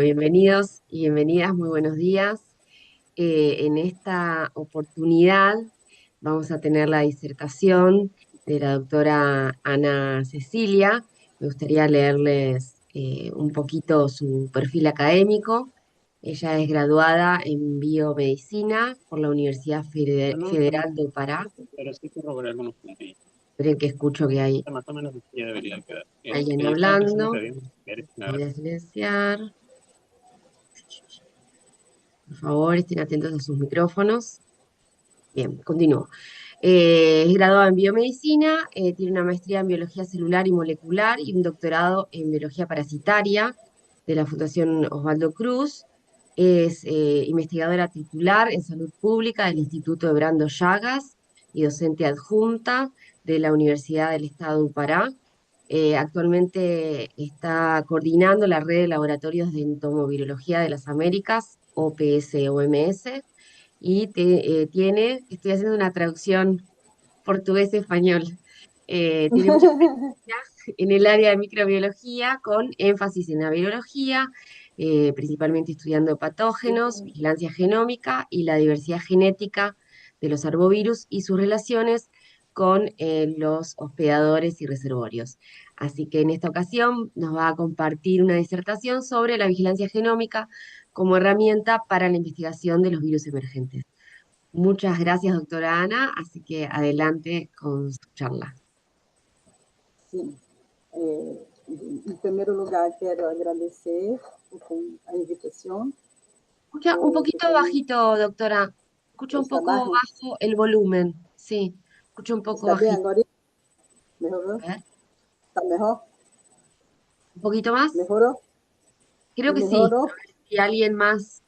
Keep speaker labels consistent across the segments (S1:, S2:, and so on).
S1: Bienvenidos y bienvenidas, muy buenos días. En esta oportunidad vamos a tener la disertación de la doctora Ana Cecilia. Me gustaría leerles un poquito su perfil académico. Ella es graduada en biomedicina por la Universidad
S2: No,
S1: Federal de Pará.
S2: pero sí corroboré algunos puntos.
S1: Esperen que escucho que hay
S2: Más o menos así ya deberían quedar.
S1: alguien
S2: Estaba pensando que
S1: hablando.
S2: había que
S1: Voy
S2: nada.
S1: a silenciar. Por favor, estén atentos a sus micrófonos. Bien, continúo. Es graduada en biomedicina, tiene una maestría en biología celular y molecular y un doctorado en biología parasitaria de la Fundación Osvaldo Cruz. Es investigadora titular en salud pública del Instituto de Brando Llagas y docente adjunta de la Universidad del Estado de Pará. Actualmente está coordinando la red de laboratorios de entomovirología de las Américas, OPS-OMS, y tiene, estoy haciendo una traducción portugués-español, tiene mucha experiencia en el área de microbiología con énfasis en la virología, principalmente estudiando patógenos, vigilancia genómica y la diversidad genética de los arbovirus y sus relaciones con los hospedadores y reservorios. Así que en esta ocasión nos va a compartir una disertación sobre la vigilancia genómica como herramienta para la investigación de los virus emergentes. Muchas gracias, doctora Ana, así que adelante con su charla.
S3: Sim. Em primeiro lugar, quero agradecer a invitação.
S1: Escucha un poquito
S3: Também
S1: bajito, doctora. Escucha un
S3: está
S1: poco
S3: bajo.
S1: bajo el volumen. Sí, escucha un poco
S3: Está bem
S1: bajito.
S3: agora? Melhorou?
S1: A ver,
S3: Está melhor?
S1: un poquito más.
S3: Melhorou?
S1: Creo que sí.
S3: Melhorou?
S1: A ver si alguien más.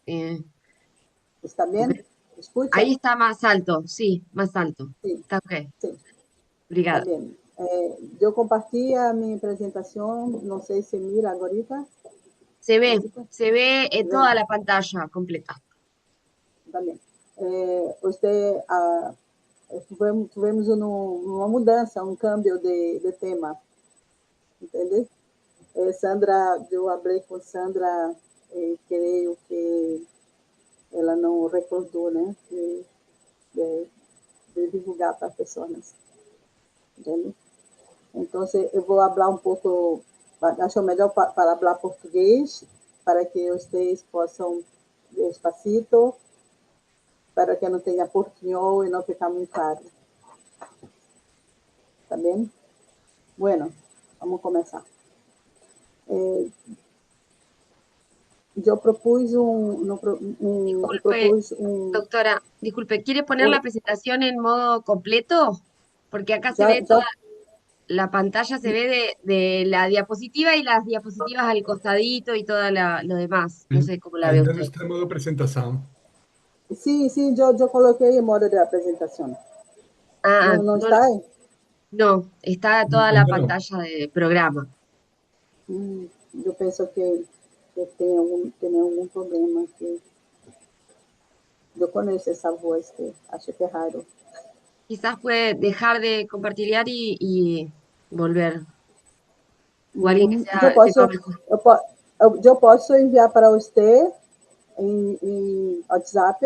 S3: Está
S1: A
S3: bem?
S1: ver,
S3: Escuta?
S1: ahí está más alto, sí, más alto.
S3: Sim,
S1: Está ok.
S3: sim. Está
S1: Obrigada.
S3: bem. Eu compartilho a minha apresentação. Não sei se mira agora.
S1: Se ve
S3: Vem,
S1: toda la pantalla completa.
S3: está bem. Você, tivemos uma mudança, um câmbio de tema, entendeu? Sandra, eu abri com Sandra, creio que ela não recordou, né, de, de divulgar para as pessoas, entende? Então, eu vou falar um pouco, acho melhor para falar português, para que vocês possam despacito, para que não tenha portunhol e não ficar muito caro. Tá bem? Bueno, vamos começar. Yo propuse yo
S1: Disculpe,
S3: propuse
S1: doctora, disculpe, ¿quiere poner la
S3: un-
S1: presentación en modo completo? Porque acá se
S3: ya,
S1: ve toda
S3: ya,
S1: la pantalla, se ve de la diapositiva y las diapositivas al costadito y todo lo demás. No sé cómo la ve
S4: Ainda não
S1: usted.
S4: está em modo apresentação.
S3: sí, yo coloqué en modo de presentación.
S1: Ah,
S3: No, no
S1: no,
S3: está ahí.
S1: no, está toda la
S4: Ainda não.
S1: pantalla de programa.
S3: Yo pienso que tiene algún problema. Que yo conozco esa voz que acho que es raro.
S1: Quizás puede dejar de compartir y volver. O alguien que
S3: Yo
S1: sepa
S3: posso,
S1: mejor.
S3: eu, po- eu posso enviar para você em WhatsApp.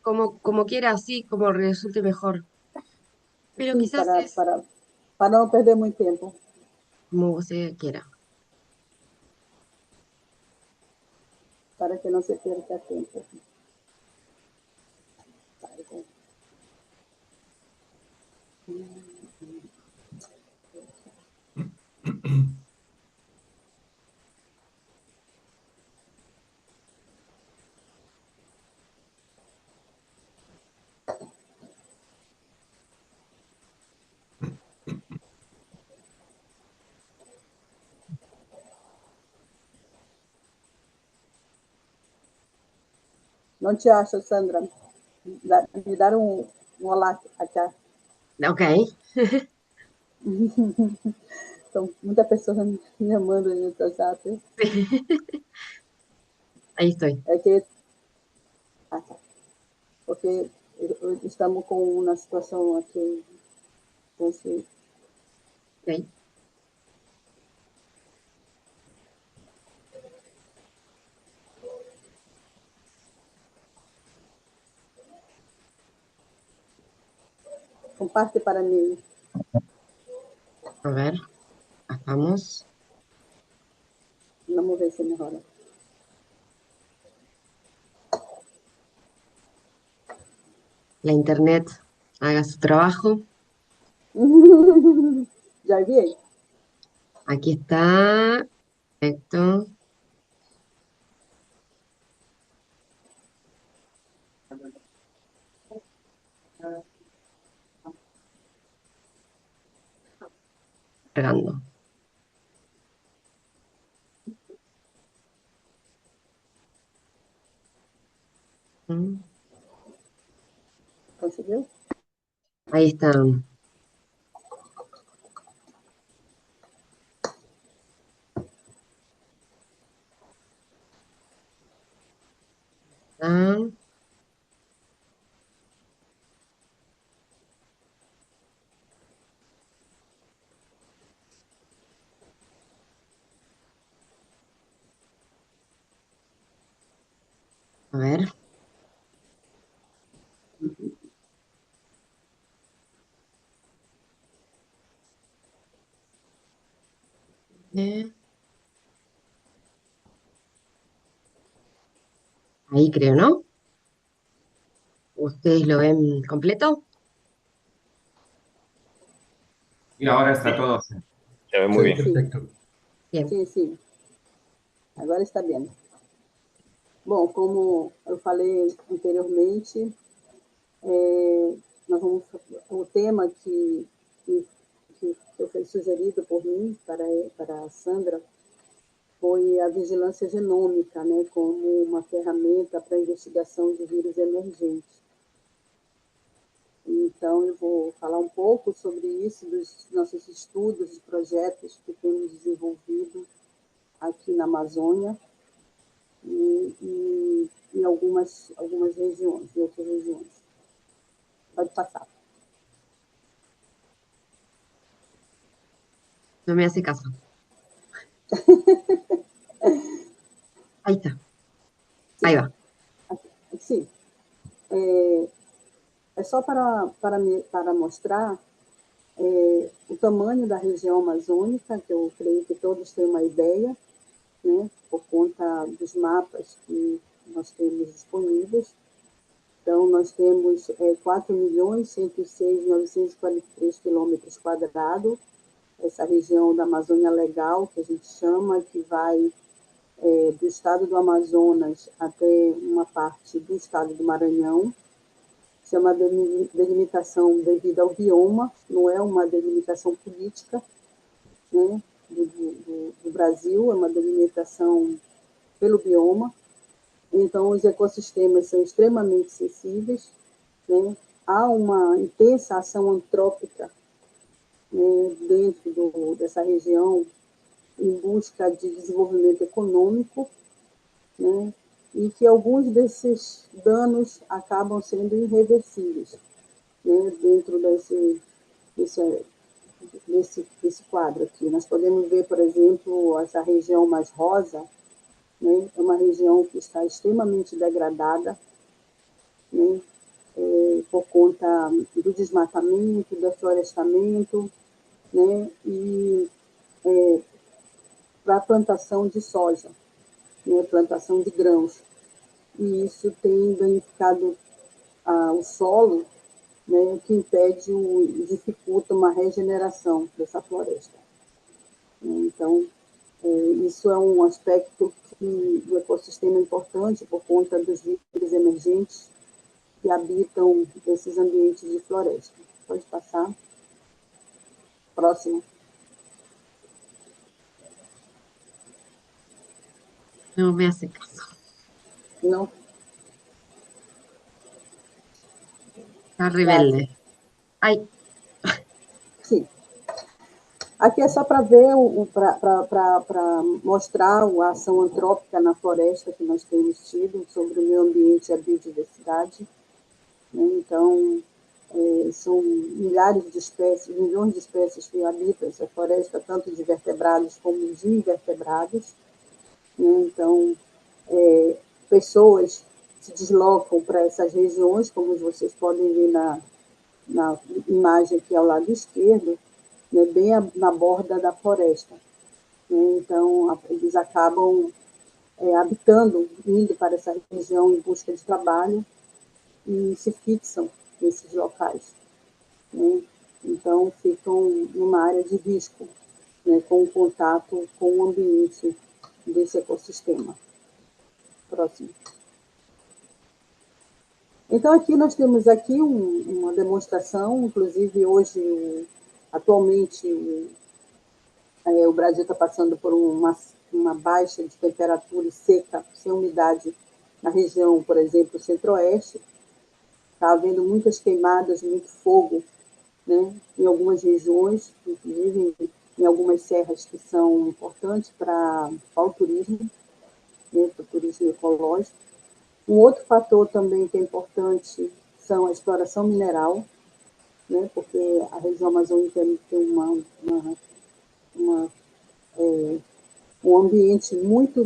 S1: Como quiera, así como resulte mejor. Pero
S3: Sim,
S1: quizás es
S3: para não perder muito tempo.
S1: como usted quiera.
S3: Para que não se perca tempo. Não te acho, Sandra. Me dar um olá aqui.
S1: Ok,
S3: Então, muitas pessoas me mandam no WhatsApp.
S1: ahí estoy.
S3: É que, tá. Porque estamos com uma situação aqui. Então,
S1: Ok.
S3: Comparte para mim.
S1: A ver, bajamos.
S3: Vamos ver se melhora.
S1: La internet haga su trabajo.
S3: Já enviei.
S1: Aquí está. Perfecto. Cargando. Mm,
S3: Conseguiu?
S1: ahí está. Ah, a ver. Eh, ahí creo, ¿no? ¿Ustedes lo ven completo?
S4: Y ahora está todo.
S2: Se ve muy bien.
S5: Perfecto.
S1: Bien.
S3: Sim, sim. Agora está bem. Bom, como eu falei anteriormente, nós vamos, o tema que foi sugerido por mim para a Sandra foi a vigilância genômica, né, como uma ferramenta para a investigação de vírus emergentes. Então, eu vou falar um pouco sobre isso, dos nossos estudos e projetos que temos desenvolvido aqui na Amazônia e em algumas regiões, em outras regiões. Pode passar.
S1: No me hace caso. Ahí está. Ahí va.
S3: Sim. É só para mostrar o tamanho da região amazônica, que eu creio que todos têm uma ideia, né, por conta dos mapas que nós temos disponíveis. Então, nós temos 4.106.943 quilômetros quadrados, essa região da Amazônia Legal, que a gente chama, que vai do estado do Amazonas até uma parte do estado do Maranhão. Isso é uma delimitação devido ao bioma, não é uma delimitação política, né, do Brasil, é uma delimitação pelo bioma. Então, os ecossistemas são extremamente sensíveis, né? Há uma intensa ação antrópica, né, dentro dessa região em busca de desenvolvimento econômico, né? E que alguns desses danos acabam sendo irreversíveis, né? Dentro desse quadro aqui. Nós podemos ver, por exemplo, essa região mais rosa, né? É uma região que está extremamente degradada, né? Por conta do desmatamento, do florestamento, né? E para a plantação de soja, né? Plantação de grãos. E isso tem danificado o solo, né? O que impede, dificulta uma regeneração dessa floresta. Então, isso é um aspecto do ecossistema importante por conta dos vírus emergentes que habitam esses ambientes de floresta. Pode passar. Próximo.
S1: No me hace caso.
S3: Não.
S1: Está rebelde. Ay,
S3: Sim. Aqui é só para ver, para mostrar a ação antrópica na floresta que nós temos tido sobre o meio ambiente e a biodiversidade. Né? Então, são milhares de espécies, milhões de espécies que habitam essa floresta, tanto de vertebrados como de invertebrados. Né? Então, pessoas se deslocam para essas regiões, como vocês podem ver na imagem aqui ao lado esquerdo, né, bem na borda da floresta. Né? Então, eles acabam habitando, indo para essa região em busca de trabalho e se fixam nesses locais. Né? Então, ficam numa área de risco, né, com o contato com o ambiente desse ecossistema. Próximo. Então, aqui nós temos aqui uma demonstração, inclusive hoje, atualmente, o Brasil está passando por uma baixa de temperatura e seca, sem umidade na região, por exemplo, centro-oeste. Está havendo muitas queimadas, muito fogo, né, em algumas regiões, inclusive em algumas serras que são importantes para o turismo, né, para o turismo ecológico. Um outro fator também que é importante são a exploração mineral, né, porque a região amazônica tem um ambiente muito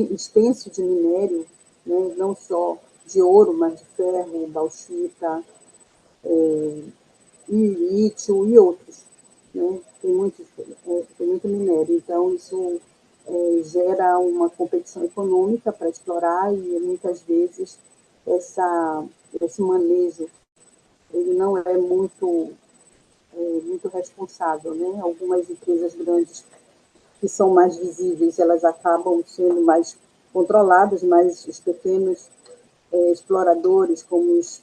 S3: extenso de minério, né, não só de ouro, mas de ferro, bauxita, e lítio e outros. Né? Tem muito minério, então isso gera uma competição econômica para explorar e muitas vezes esse manejo ele não é muito responsável. Né? Algumas empresas grandes que são mais visíveis, elas acabam sendo mais controladas, mas os pequenos exploradores, como os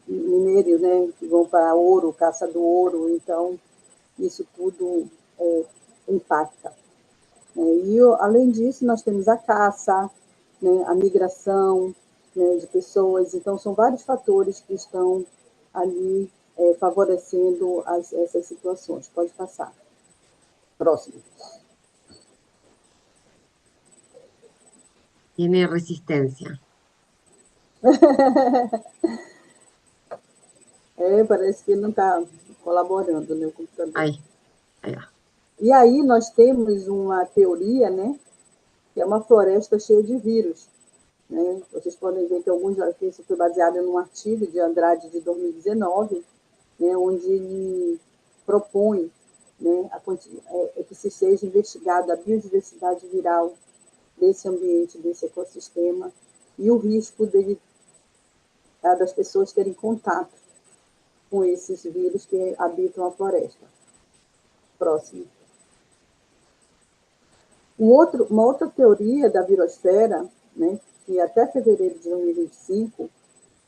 S3: mineiros, né, que vão para ouro, caça do ouro, então isso tudo impacta. E, além disso, nós temos a caça, né, a migração, né, de pessoas, então são vários fatores que estão ali favorecendo essas situações. Pode passar. Próximo.
S1: Tiene resistencia.
S3: Parece que não está colaborando, né, o computador.
S1: Ahí va.
S3: E aí nós temos uma teoria, né, que é uma floresta cheia de vírus. Né? Vocês podem ver que isso foi baseado num artigo de Andrade de 2019, né, onde ele propõe, né, que se seja investigada a biodiversidade viral desse ambiente, desse ecossistema, e o risco das pessoas terem contato com esses vírus que habitam a floresta. Próximo. Uma outra teoria da virosfera, né, que até fevereiro de 2025,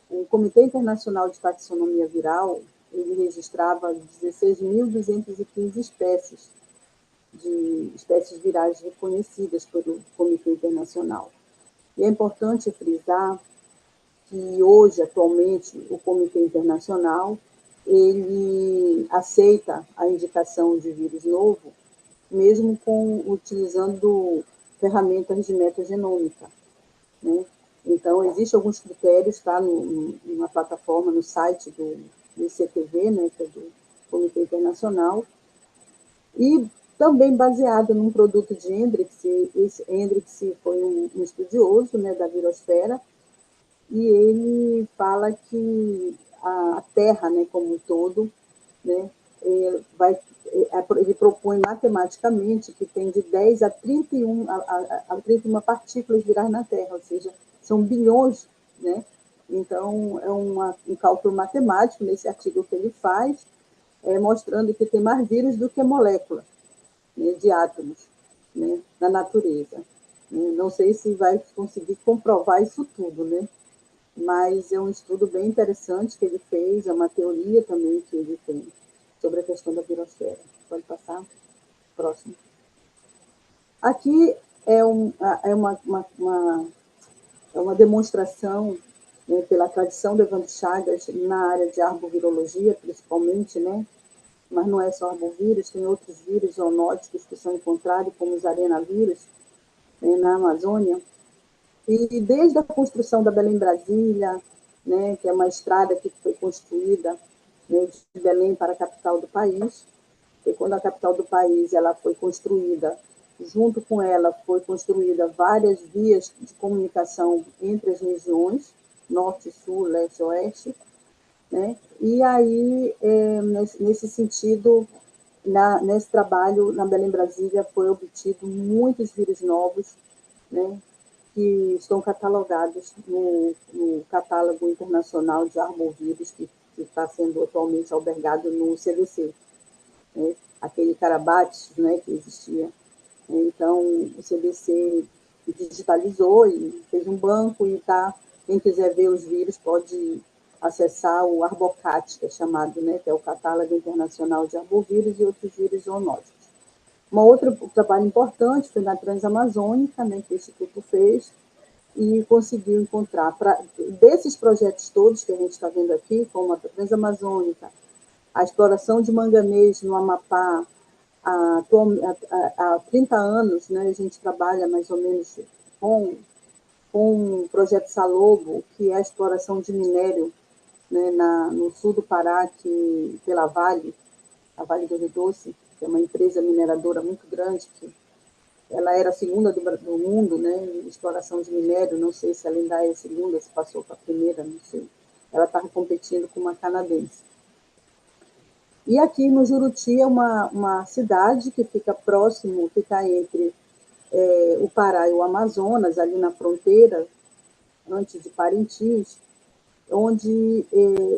S3: o Comitê Internacional de Taxonomia Viral ele registrava 16.215 espécies virais reconhecidas pelo Comitê Internacional. E é importante frisar que hoje, atualmente, o Comitê Internacional ele aceita a indicação de vírus novo, mesmo utilizando ferramentas de metagenômica. Né? Então, existem alguns critérios, tá, numa plataforma, no site do ICTV, né, que é do Comitê Internacional, e também baseado num produto de Hendrix. Esse Hendrix foi um estudioso, né, da virosfera, e ele fala que a Terra, né, como um todo, né, ele propõe matematicamente que tem de 10 a 31 partículas virais na Terra, ou seja, são bilhões, né? Então, é um cálculo matemático nesse artigo que ele faz, mostrando que tem mais vírus do que molécula, né, de átomos, né, na natureza. Não sei se vai conseguir comprovar isso tudo, né? Mas é um estudo bem interessante que ele fez, é uma teoria também que ele tem sobre a questão da virosfera. Pode passar? Próximo. Aqui é uma demonstração, né, pela tradição de Evandro Chagas na área de arbovirologia, principalmente, né? Mas não é só arbovírus, tem outros vírus zoonóticos que são encontrados, como os arenavírus, né, na Amazônia. E desde a construção da Belém-Brasília, né, que é uma estrada que foi construída, né, de Belém para a capital do país, e quando a capital do país ela foi construída, junto com ela foi construída várias vias de comunicação entre as regiões, norte, sul, leste, oeste, né? E aí, nesse sentido, nesse trabalho na Belém Brasília foi obtido muitos vírus novos, né, que estão catalogados no catálogo internacional de arbovírus que está sendo atualmente albergado no CDC, né, aquele Carabates, né, que existia. Então, o CDC digitalizou e fez um banco e tá, quem quiser ver os vírus pode acessar o Arbocat, que é chamado, né, que é o Catálogo Internacional de Arbovírus e outros vírus zoonóticos. Um outro trabalho importante foi na Transamazônica, né, que o Instituto fez, e conseguiu encontrar, desses projetos todos que a gente está vendo aqui, como a Transamazônica, a exploração de manganês no Amapá, há 30 anos, né, a gente trabalha mais ou menos com o projeto Salobo, que é a exploração de minério, né, no sul do Pará, pela Vale, a Vale do Rio Doce, que é uma empresa mineradora muito grande, que ela era a segunda do mundo, né, em exploração de minério, não sei se ela ainda é a segunda, se passou para a primeira, não sei. Ela estava competindo com uma canadense. E aqui no Juruti é uma cidade que fica próximo, que está entre o Pará e o Amazonas, ali na fronteira, antes de Parintins, onde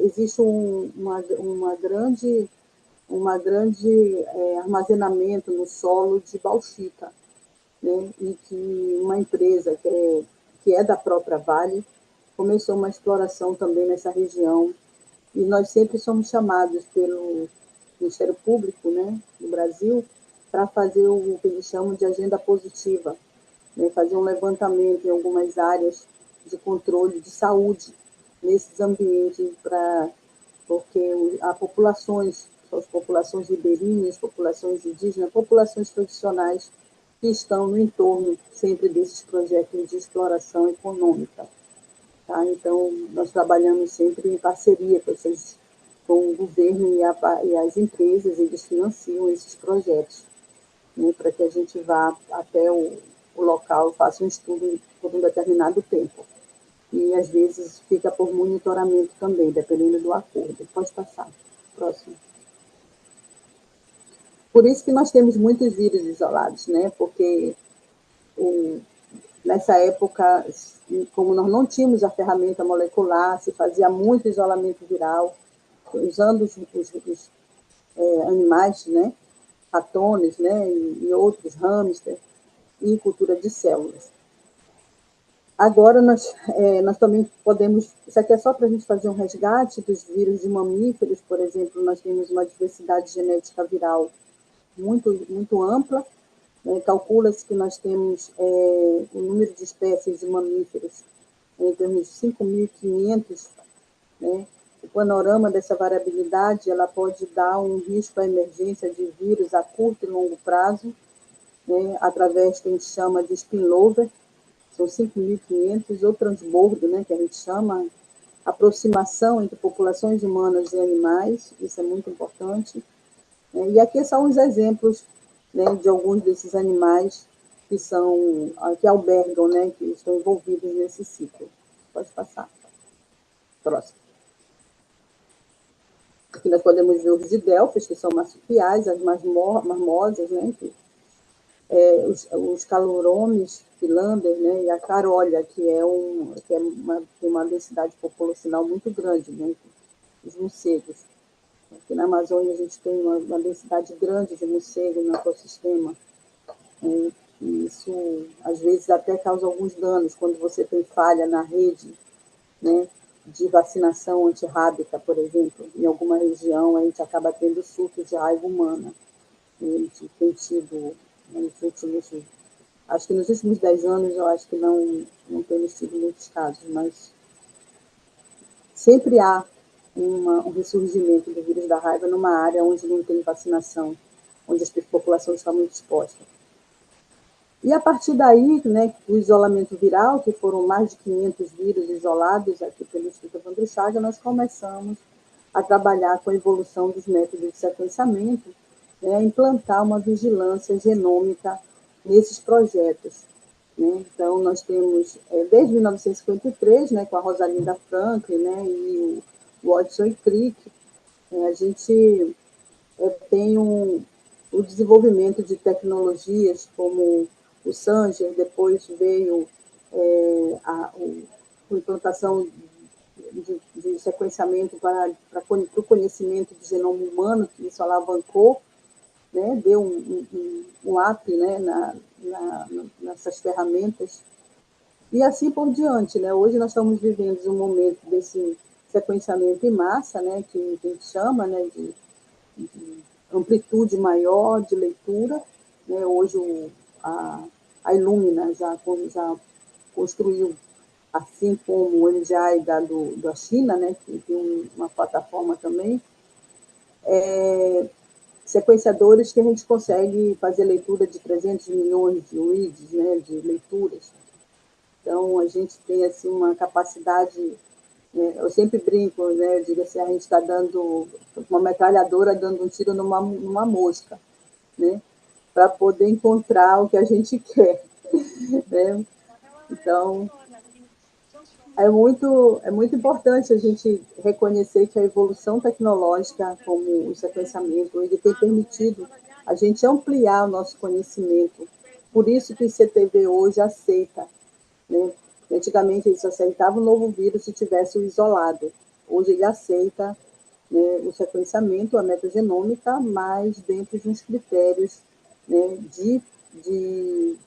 S3: existe uma grande armazenamento no solo de bauxita, né? E que uma empresa que é da própria Vale começou uma exploração também nessa região. E nós sempre somos chamados pelo Ministério Público, né, do Brasil, para fazer o que eles chamam de agenda positiva, né, fazer um levantamento em algumas áreas de controle de saúde nesses ambientes, porque há populações, as populações ribeirinhas, populações indígenas, populações tradicionais que estão no entorno sempre desses projetos de exploração econômica. Tá? Então, nós trabalhamos sempre em parceria com o governo e as empresas, eles financiam esses projetos, né, para que a gente vá até o local, faça um estudo por um determinado tempo. E, às vezes, fica por monitoramento também, dependendo do acordo. Pode passar. Próximo. Por isso que nós temos muitos vírus isolados, né? Porque nessa época, como nós não tínhamos a ferramenta molecular, se fazia muito isolamento viral, usando os animais, né? Ratones, né? E outros, hamster, e cultura de células. Agora, nós também podemos... Isso aqui é só para a gente fazer um resgate dos vírus de mamíferos, por exemplo, nós temos uma diversidade genética viral muito, muito ampla, né? Calcula-se que nós temos o número de espécies de mamíferos em termos de 5.500, né? O panorama dessa variabilidade ela pode dar um risco à emergência de vírus a curto e longo prazo, né? Através que a gente chama de spillover, são 5.500, ou transbordo, né? Que a gente chama, aproximação entre populações humanas e animais, isso é muito importante. E aqui são os exemplos, né, de alguns desses animais que albergam, né, que estão envolvidos nesse ciclo. Pode passar. Próximo. Aqui nós podemos ver os didelfos, que são marsupiais, as marmosas, né, os caloromes, filander, né, e a carolha, que é uma densidade populacional muito grande, né, os morcegos. Aqui na Amazônia a gente tem uma densidade grande de morcegos no ecossistema. E isso, às vezes, até causa alguns danos quando você tem falha na rede, né, de vacinação antirrábica, por exemplo. Em alguma região, a gente acaba tendo surtos de raiva humana. E a gente tem tido, acho que nos últimos 10 anos, eu acho que não temos tido muitos casos, mas sempre há um ressurgimento do vírus da raiva numa área onde não tem vacinação, onde a população está muito exposta. E a partir daí, né, do isolamento viral, que foram mais de 500 vírus isolados aqui pelo Instituto Evandro Chagas, nós começamos a trabalhar com a evolução dos métodos de sequenciamento, né, a implantar uma vigilância genômica nesses projetos. Né? Então, nós temos, desde 1953, né, com a Rosalinda Franklin, né, e Watson e Crick, a gente tem o desenvolvimento de tecnologias como o Sanger, depois veio a implantação de sequenciamento para o conhecimento do genoma humano, que isso alavancou, né, deu um up, né, nessas ferramentas, e assim por diante. Né? Hoje nós estamos vivendo um momento desse sequenciamento em massa, né, que a gente chama, né, de amplitude maior de leitura. Né? Hoje a Illumina já construiu, assim como o NGI da China, né, que tem uma plataforma também, sequenciadores que a gente consegue fazer leitura de 300 milhões de reads, né, de leituras. Então, a gente tem assim, uma capacidade, né, eu sempre brinco, né, eu digo assim, a gente está dando uma metralhadora, dando um tiro numa mosca, né, para poder encontrar o que a gente quer. Né? Então, é muito importante a gente reconhecer que a evolução tecnológica, como o sequenciamento, ele tem permitido a gente ampliar o nosso conhecimento. Por isso que o ICTV hoje aceita. Né? Antigamente, ele só aceitava o novo vírus se tivesse o isolado. Hoje, ele aceita, né, o sequenciamento, a metagenômica, mas dentro de uns critérios, né, de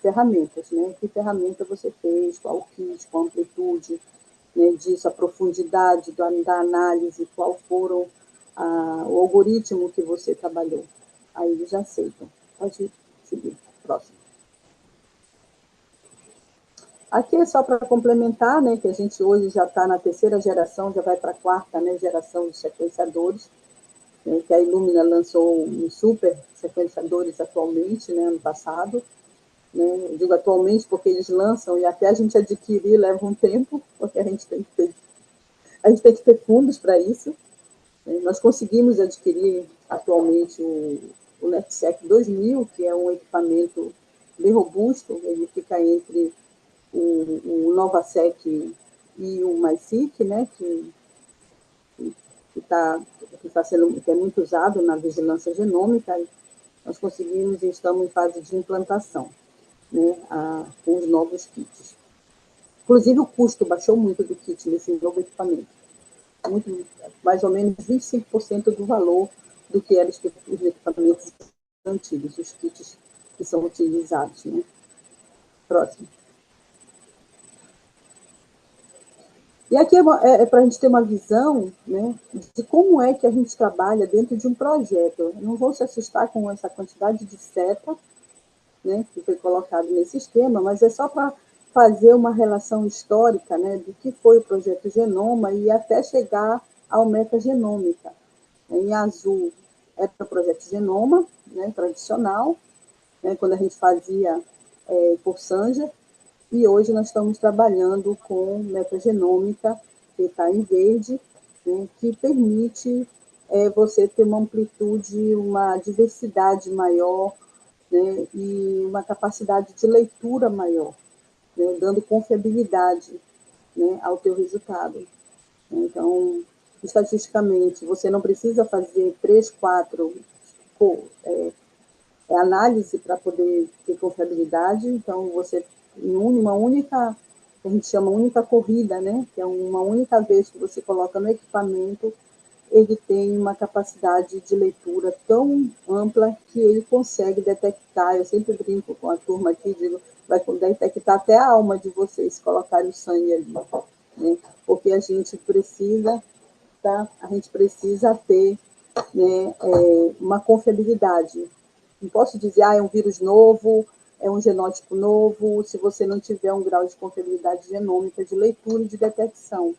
S3: ferramentas. Né? Que ferramenta você fez, qual kit, qual amplitude, né, disso, a profundidade da análise, qual foram o algoritmo que você trabalhou. Aí eles já aceitam. Pode seguir. Próximo. Aqui é só para complementar, né, que a gente hoje já está na terceira geração, já vai para a quarta, né, geração de sequenciadores, né, que a Illumina lançou um super sequenciadores atualmente, né, ano passado. Né, eu digo atualmente porque eles lançam e até a gente adquirir leva um tempo, porque a gente tem que ter fundos para isso. Nós conseguimos adquirir atualmente o NetSec 2000, que é um equipamento bem robusto, ele fica entre o NovaSec e o MySeq, né, que é muito usado na vigilância genômica. Nós conseguimos e estamos em fase de implantação, né, com os novos kits. Inclusive, o custo baixou muito do kit nesse novo equipamento. Mais ou menos 25% do valor do que eram os equipamentos antigos, os kits que são utilizados. Né? Próximo. E aqui é para a gente ter uma visão, né, de como é que a gente trabalha dentro de um projeto. Não vou se assustar com essa quantidade de seta, né, que foi colocado nesse esquema, mas é só para fazer uma relação histórica, né, do que foi o projeto Genoma e até chegar ao metagenômica. Em azul é para o projeto Genoma, né, tradicional, né, quando a gente fazia por Sanger, e hoje nós estamos trabalhando com metagenômica, que está em verde, né, que permite você ter uma amplitude, uma diversidade maior, né, e uma capacidade de leitura maior, né, dando confiabilidade, né, ao teu resultado. Então, estatisticamente, você não precisa fazer 3, 4 análise para poder ter confiabilidade. Então, você, em uma única, que a gente chama única corrida, né, que é uma única vez que você coloca no equipamento, ele tem uma capacidade de leitura tão ampla que ele consegue detectar. Eu sempre brinco com a turma aqui, digo, vai detectar até a alma de vocês, colocarem o sangue ali, né? Porque a gente precisa, tá? A gente precisa ter, né, uma confiabilidade. Não posso dizer, é um vírus novo, é um genótipo novo, se você não tiver um grau de confiabilidade genômica, de leitura e de detecção.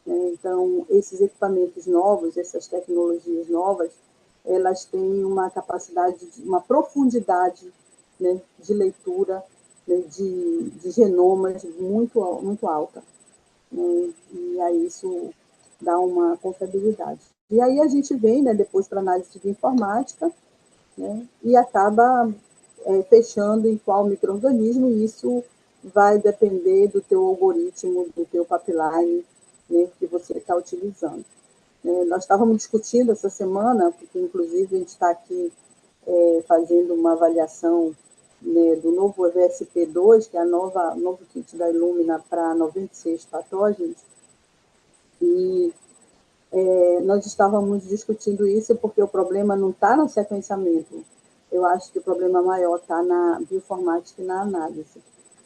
S3: Então, esses equipamentos novos, essas tecnologias novas, elas têm uma capacidade, uma profundidade, né, de leitura, né, de genomas muito, muito alta. Né, e aí isso dá uma confiabilidade. E aí a gente vem, né, depois para análise de informática, né, e acaba fechando em qual micro-organismo, e isso vai depender do teu algoritmo, do teu pipeline, né, que você está utilizando. Nós estávamos discutindo essa semana, porque, inclusive, a gente está aqui fazendo uma avaliação, né, do novo EVSP2, que é novo kit da Illumina para 96 patógenos, e nós estávamos discutindo isso porque o problema não está no sequenciamento. Eu acho que o problema maior está na bioinformática e na análise.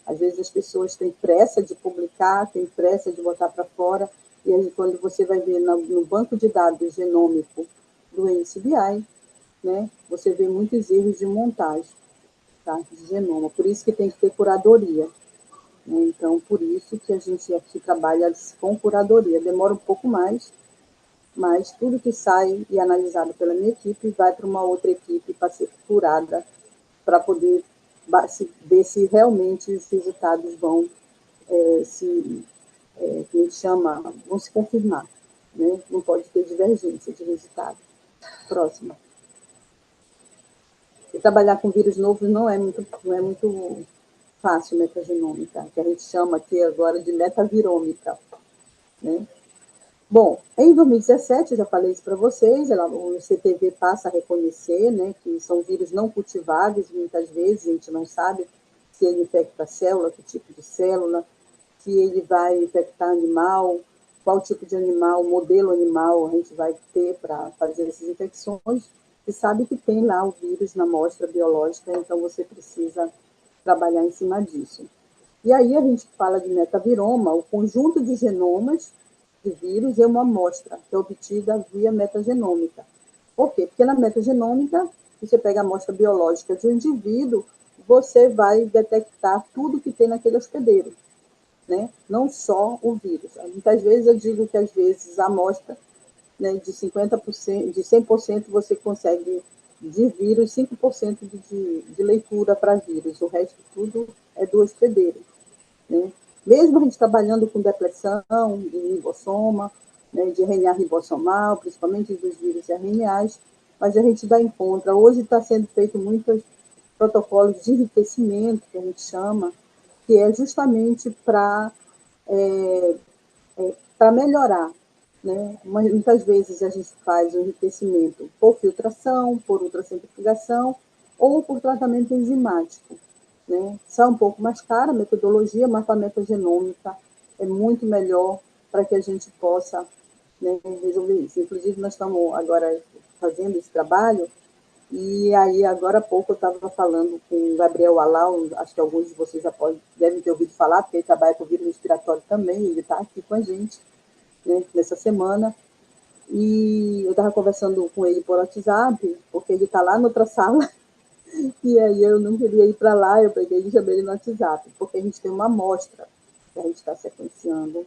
S3: Às vezes as pessoas têm pressa de publicar, têm pressa de botar para fora, e aí quando você vai ver no banco de dados genômico do NCBI, né, você vê muitos erros de montagem, tá, de genoma. Por isso que tem que ter curadoria. Né? Então, por isso que a gente aqui trabalha com curadoria. Demora um pouco mais, mas tudo que sai e é analisado pela minha equipe vai para uma outra equipe para ser curada, para poder ver se realmente os resultados vão que a gente chama, vão se confirmar. Né? Não pode ter divergência de resultado. Próximo. E trabalhar com vírus novos não é muito fácil, metagenômica, que a gente chama aqui agora de metavirômica. Né? Bom, em 2017, eu já falei isso para vocês, o CTV passa a reconhecer, né, que são vírus não cultiváveis, muitas vezes a gente não sabe se ele infecta a célula, que tipo de célula, se ele vai infectar animal, qual tipo de animal, modelo animal a gente vai ter para fazer essas infecções, e sabe que tem lá o vírus na amostra biológica, então você precisa trabalhar em cima disso. E aí a gente fala de metaviroma, o conjunto de genomas de vírus é uma amostra que é obtida via metagenômica. Por quê? Porque na metagenômica, você pega a amostra biológica de um indivíduo, você vai detectar tudo que tem naquele hospedeiro, né? Não só o vírus. Muitas vezes eu digo que, às vezes, a amostra, né, de 50%, de 100% você consegue de vírus, 5% de leitura para vírus, o resto tudo é do hospedeiro. Né? Mesmo a gente trabalhando com depressão de ribossoma, né, de RNA ribossomal, principalmente dos vírus RNAs, mas a gente dá em conta. Hoje está sendo feito muitos protocolos de enriquecimento, que a gente chama, que é justamente para melhorar. Né? Muitas vezes a gente faz o enriquecimento por filtração, por ultracentrifugação ou por tratamento enzimático. Né? Sai um pouco mais cara a metodologia, mas a metagenômica é muito melhor para que a gente possa, né, resolver isso. Inclusive, nós estamos agora fazendo esse trabalho, e aí, agora há pouco, eu estava falando com o Gabriel Alau, acho que alguns de vocês já devem ter ouvido falar, porque ele trabalha com vírus respiratório também, ele está aqui com a gente, né, nessa semana, e eu estava conversando com ele por WhatsApp, porque ele está lá na outra sala, e aí eu não queria ir para lá, eu peguei e chamei ele no WhatsApp, porque a gente tem uma amostra que a gente está sequenciando,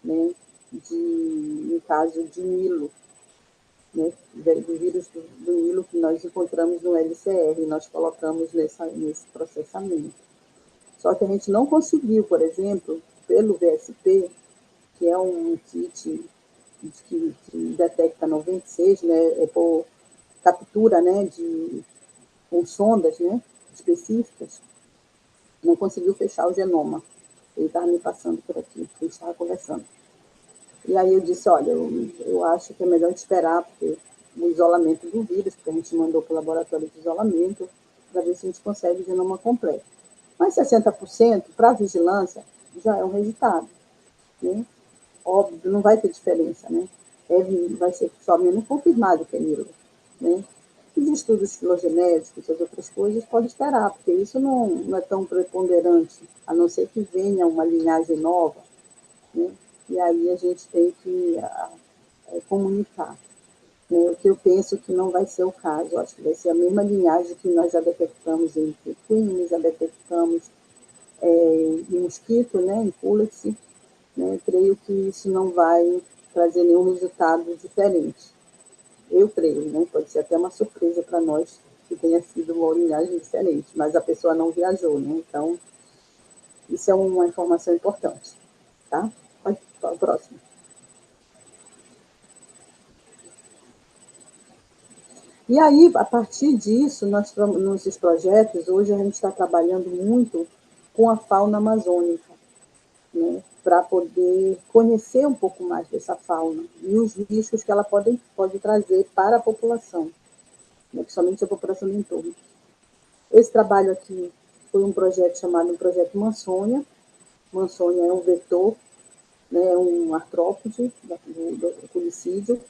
S3: né, no caso de Nilo, né, do vírus do Nilo que nós encontramos no LCR, nós colocamos nesse processamento. Só que a gente não conseguiu, por exemplo, pelo VSP, que é um kit que detecta 96, né, é por captura, né, com sondas, né, específicas, não conseguiu fechar o genoma. Ele estava me passando por aqui, a gente estava conversando. E aí eu disse, olha, eu acho que é melhor esperar porque o isolamento do vírus, porque a gente mandou para o laboratório de isolamento, para ver se a gente consegue o genoma completo. Mas 60% para a vigilância já é um resultado. Né? Óbvio, não vai ter diferença, né? Vai ser só menos confirmado que é Nilo. Né? Os estudos filogenéticos, as outras coisas, pode esperar, porque isso não é tão preponderante, a não ser que venha uma linhagem nova, né? E aí a gente tem que comunicar. Né? O que eu penso que não vai ser o caso, eu acho que vai ser a mesma linhagem que nós já detectamos em pequinos, já detectamos em mosquito, né, em Pulex, né? Creio que isso não vai trazer nenhum resultado diferente. Eu creio, né? Pode ser até uma surpresa para nós que tenha sido uma linhagem diferente, mas a pessoa não viajou, né? Então, isso é uma informação importante, tá? Pode para o próximo. E aí, a partir disso, nesses projetos, hoje a gente está trabalhando muito com a fauna amazônica. né, para poder conhecer um pouco mais dessa fauna e os riscos que ela pode trazer para a população, né, principalmente a população do entorno. Esse trabalho aqui foi um projeto chamado Projeto Mansônia. Mansônia é um vetor, né, um artrópode do culicídio.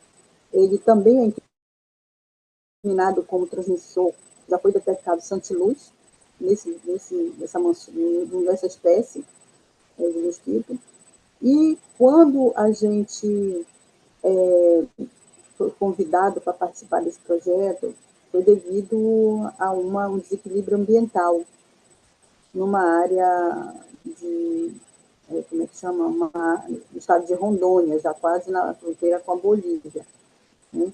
S3: Ele também é incriminado como transmissor, já foi detectado santiluz nessa espécie de mosquito. E quando a gente foi convidado para participar desse projeto, foi devido a um desequilíbrio ambiental numa área de, como é que chama? No estado de Rondônia, já quase na fronteira com a Bolívia. Né?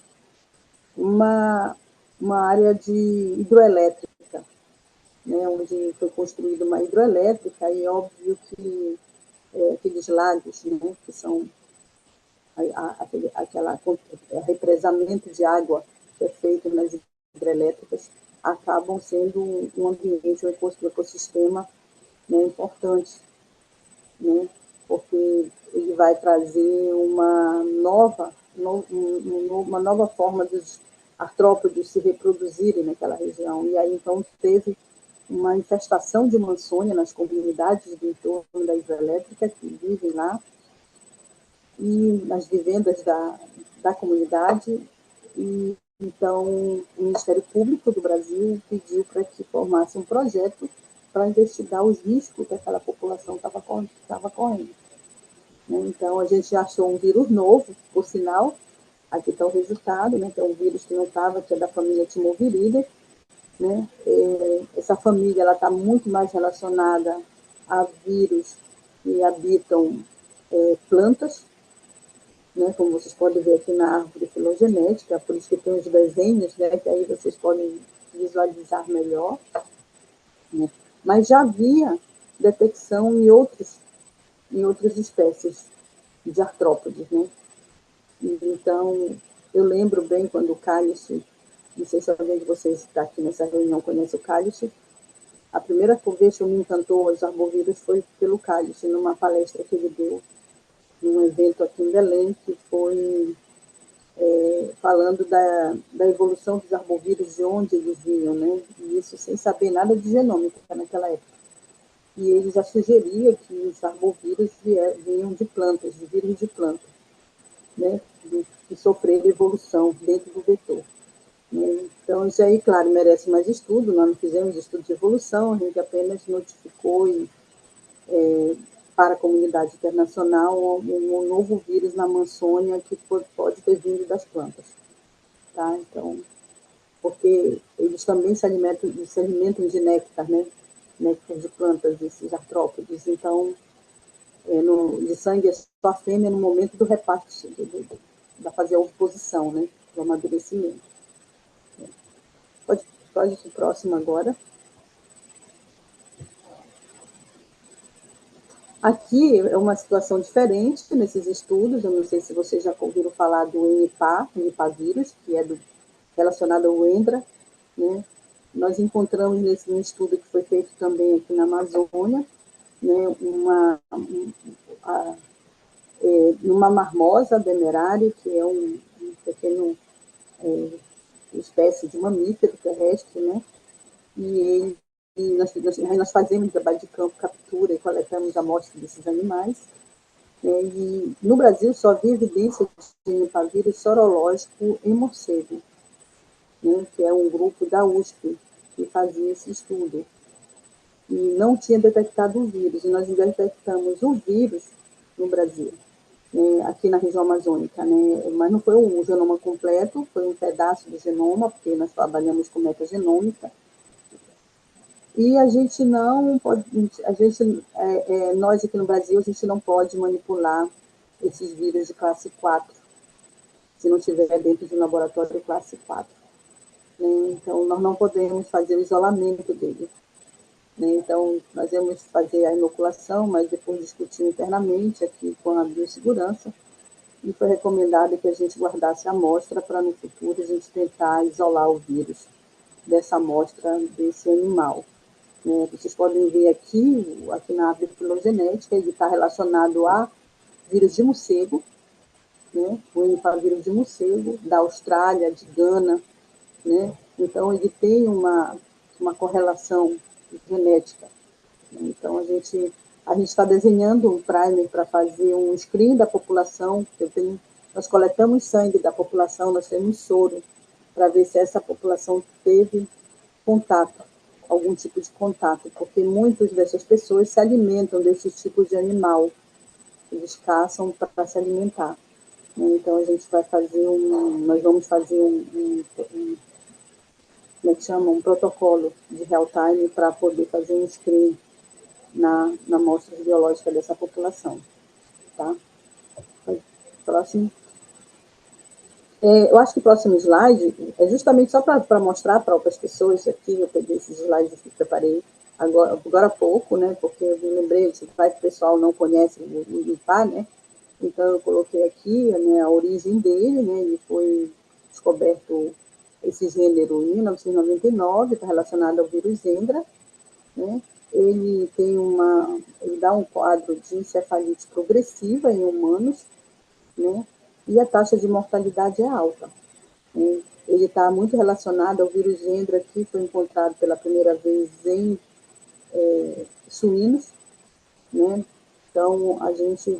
S3: Uma área de hidroelétrica, né? Onde foi construída uma hidroelétrica, e óbvio que aqueles lagos, né? Que são aquela represamento de água que é feito nas hidrelétricas, acabam sendo um ambiente, um ecossistema, né, importante, né, porque ele vai trazer uma nova forma dos artrópodes se reproduzirem naquela região. E aí, então, teve uma infestação de mansônia nas comunidades do entorno da hidrelétrica que vivem lá, e nas vivendas da comunidade. E então o Ministério Público do Brasil pediu para que formasse um projeto para investigar os riscos que aquela população estava correndo. Então a gente achou um vírus novo, por sinal, aqui está o resultado, né, que é um vírus que não estava, que é da família Timoviridae, né? Essa família está muito mais relacionada a vírus que habitam plantas, né, como vocês podem ver aqui na árvore filogenética, por isso que tem os desenhos, né, que aí vocês podem visualizar melhor. Né? Mas já havia detecção em outras espécies de artrópodes. Né? Então, eu lembro bem quando o cálice, não sei se alguém de vocês que está aqui nessa reunião conhece o cálice, a primeira vez que eu me encantou aos arbovírus foi pelo cálice, numa palestra que ele deu num evento aqui em Belém, que foi falando da evolução dos arbovírus, de onde eles vinham, né? E isso sem saber nada de genômica naquela época. E ele já sugeria que os arbovírus vinham de plantas, de vírus de plantas, né? Que sofreram evolução dentro do vetor. Né? Então, isso aí, claro, merece mais estudo. Nós não fizemos estudo de evolução, a gente apenas notificou para a comunidade internacional um novo vírus na Amazônia que pode ter vindo das plantas. Tá? Então, porque eles também se alimentam de néctar, né? Néctar de plantas, esses artrópodes. Então, de sangue é só a fêmea no momento do reparto, da fazer a oposição, né? Do amadurecimento. Pode ir para o próximo agora. Aqui é uma situação diferente nesses estudos. Eu não sei se vocês já ouviram falar do NPA vírus, que é relacionado ao Hendra. Né? Nós encontramos nesse estudo que foi feito também aqui na Amazônia, né, numa marmosa demerare, que é um pequeno espécie de mamífero terrestre, né? E nós fazemos trabalho de campo, captura e coletamos amostras desses animais. E no Brasil só havia evidência de nipavírus sorológico em morcego, né, que é um grupo da USP que fazia esse estudo. E não tinha detectado o vírus, e nós detectamos o vírus no Brasil, né, aqui na região amazônica, né, mas não foi um genoma completo, foi um pedaço do genoma, porque nós trabalhamos com metagenômica, e a gente não pode, nós aqui no Brasil, a gente não pode manipular esses vírus de classe 4, se não estiver dentro de um laboratório de classe 4. Né? Então, nós não podemos fazer o isolamento dele. Né? Então, nós vamos fazer a inoculação, mas depois discutir internamente aqui com a biossegurança, e foi recomendado que a gente guardasse a amostra para, no futuro, a gente tentar isolar o vírus dessa amostra desse animal. Vocês podem ver aqui na árvore filogenética, ele está relacionado a vírus de morcego, né? O enipavírus de morcego, da Austrália, de Gana, né? Então, ele tem uma correlação genética. Então, a gente está desenhando um primer para fazer um screen da população. Nós coletamos sangue da população, nós temos soro, para ver se essa população teve contato, algum tipo de contato, porque muitas dessas pessoas se alimentam desses tipos de animal, eles caçam para se alimentar. Então, a gente vai fazer nós vamos fazer como é que chama? Um protocolo de real-time para poder fazer um screen na amostra biológica dessa população. Tá? Próximo. Eu acho que o próximo slide é justamente só para mostrar para outras pessoas aqui, eu peguei esses slides que preparei agora há pouco, né, porque eu me lembrei, que o pessoal não conhece o IPA, né, então eu coloquei aqui, né, a origem dele, né, ele foi descoberto esse gênero em 1999, está relacionado ao vírus Hendra, né, ele dá um quadro de encefalite progressiva em humanos, né, e a taxa de mortalidade é alta. Ele está muito relacionado ao vírus Hendra, que foi encontrado pela primeira vez em suínos, né? Então, a gente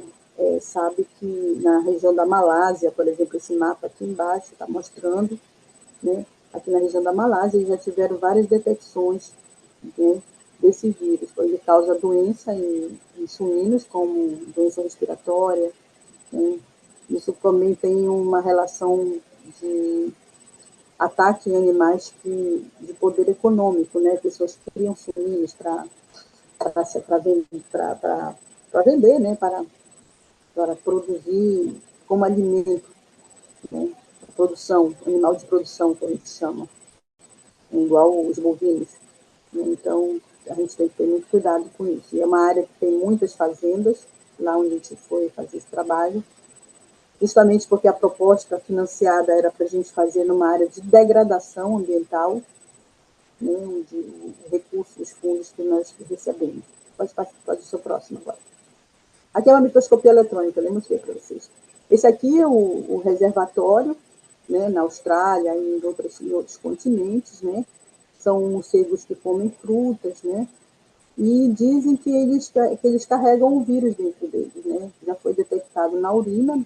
S3: sabe que na região da Malásia, por exemplo, esse mapa aqui embaixo está mostrando, né? Aqui na região da Malásia, eles já tiveram várias detecções, né, desse vírus. Ele causa doença em suínos, como doença respiratória, né? Isso também tem uma relação de ataque em animais de poder econômico, né? Pessoas que criam suínos para vender, né? Para produzir como alimento, né? Produção, animal de produção, que a gente chama, igual os bovinos. Né? Então, a gente tem que ter muito cuidado com isso. E é uma área que tem muitas fazendas, lá onde a gente foi fazer esse trabalho, justamente porque a proposta financiada era para a gente fazer numa área de degradação ambiental, né, de recursos, os fundos que nós recebemos. Pode ser o próximo agora. Aqui é uma microscopia eletrônica, eu mostrei para vocês. Esse aqui é o reservatório, né, na Austrália e em outros continentes, né? São morcegos que comem frutas, né? E dizem que eles carregam o vírus dentro deles, né? Já foi detectado na urina